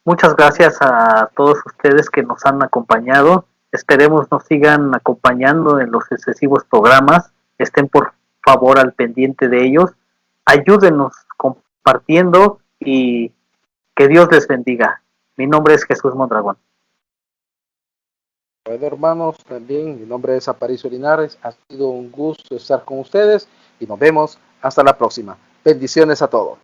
Muchas gracias a todos ustedes que nos han acompañado. Esperemos nos sigan acompañando en los sucesivos programas. Estén por favor al pendiente de ellos. Ayúdenos compartiendo y que Dios les bendiga. Mi nombre es Jesús Mondragón. Bueno, hermanos, también mi nombre es Aparicio Linares. Ha sido un gusto estar con ustedes y nos vemos hasta la próxima. Bendiciones a todos.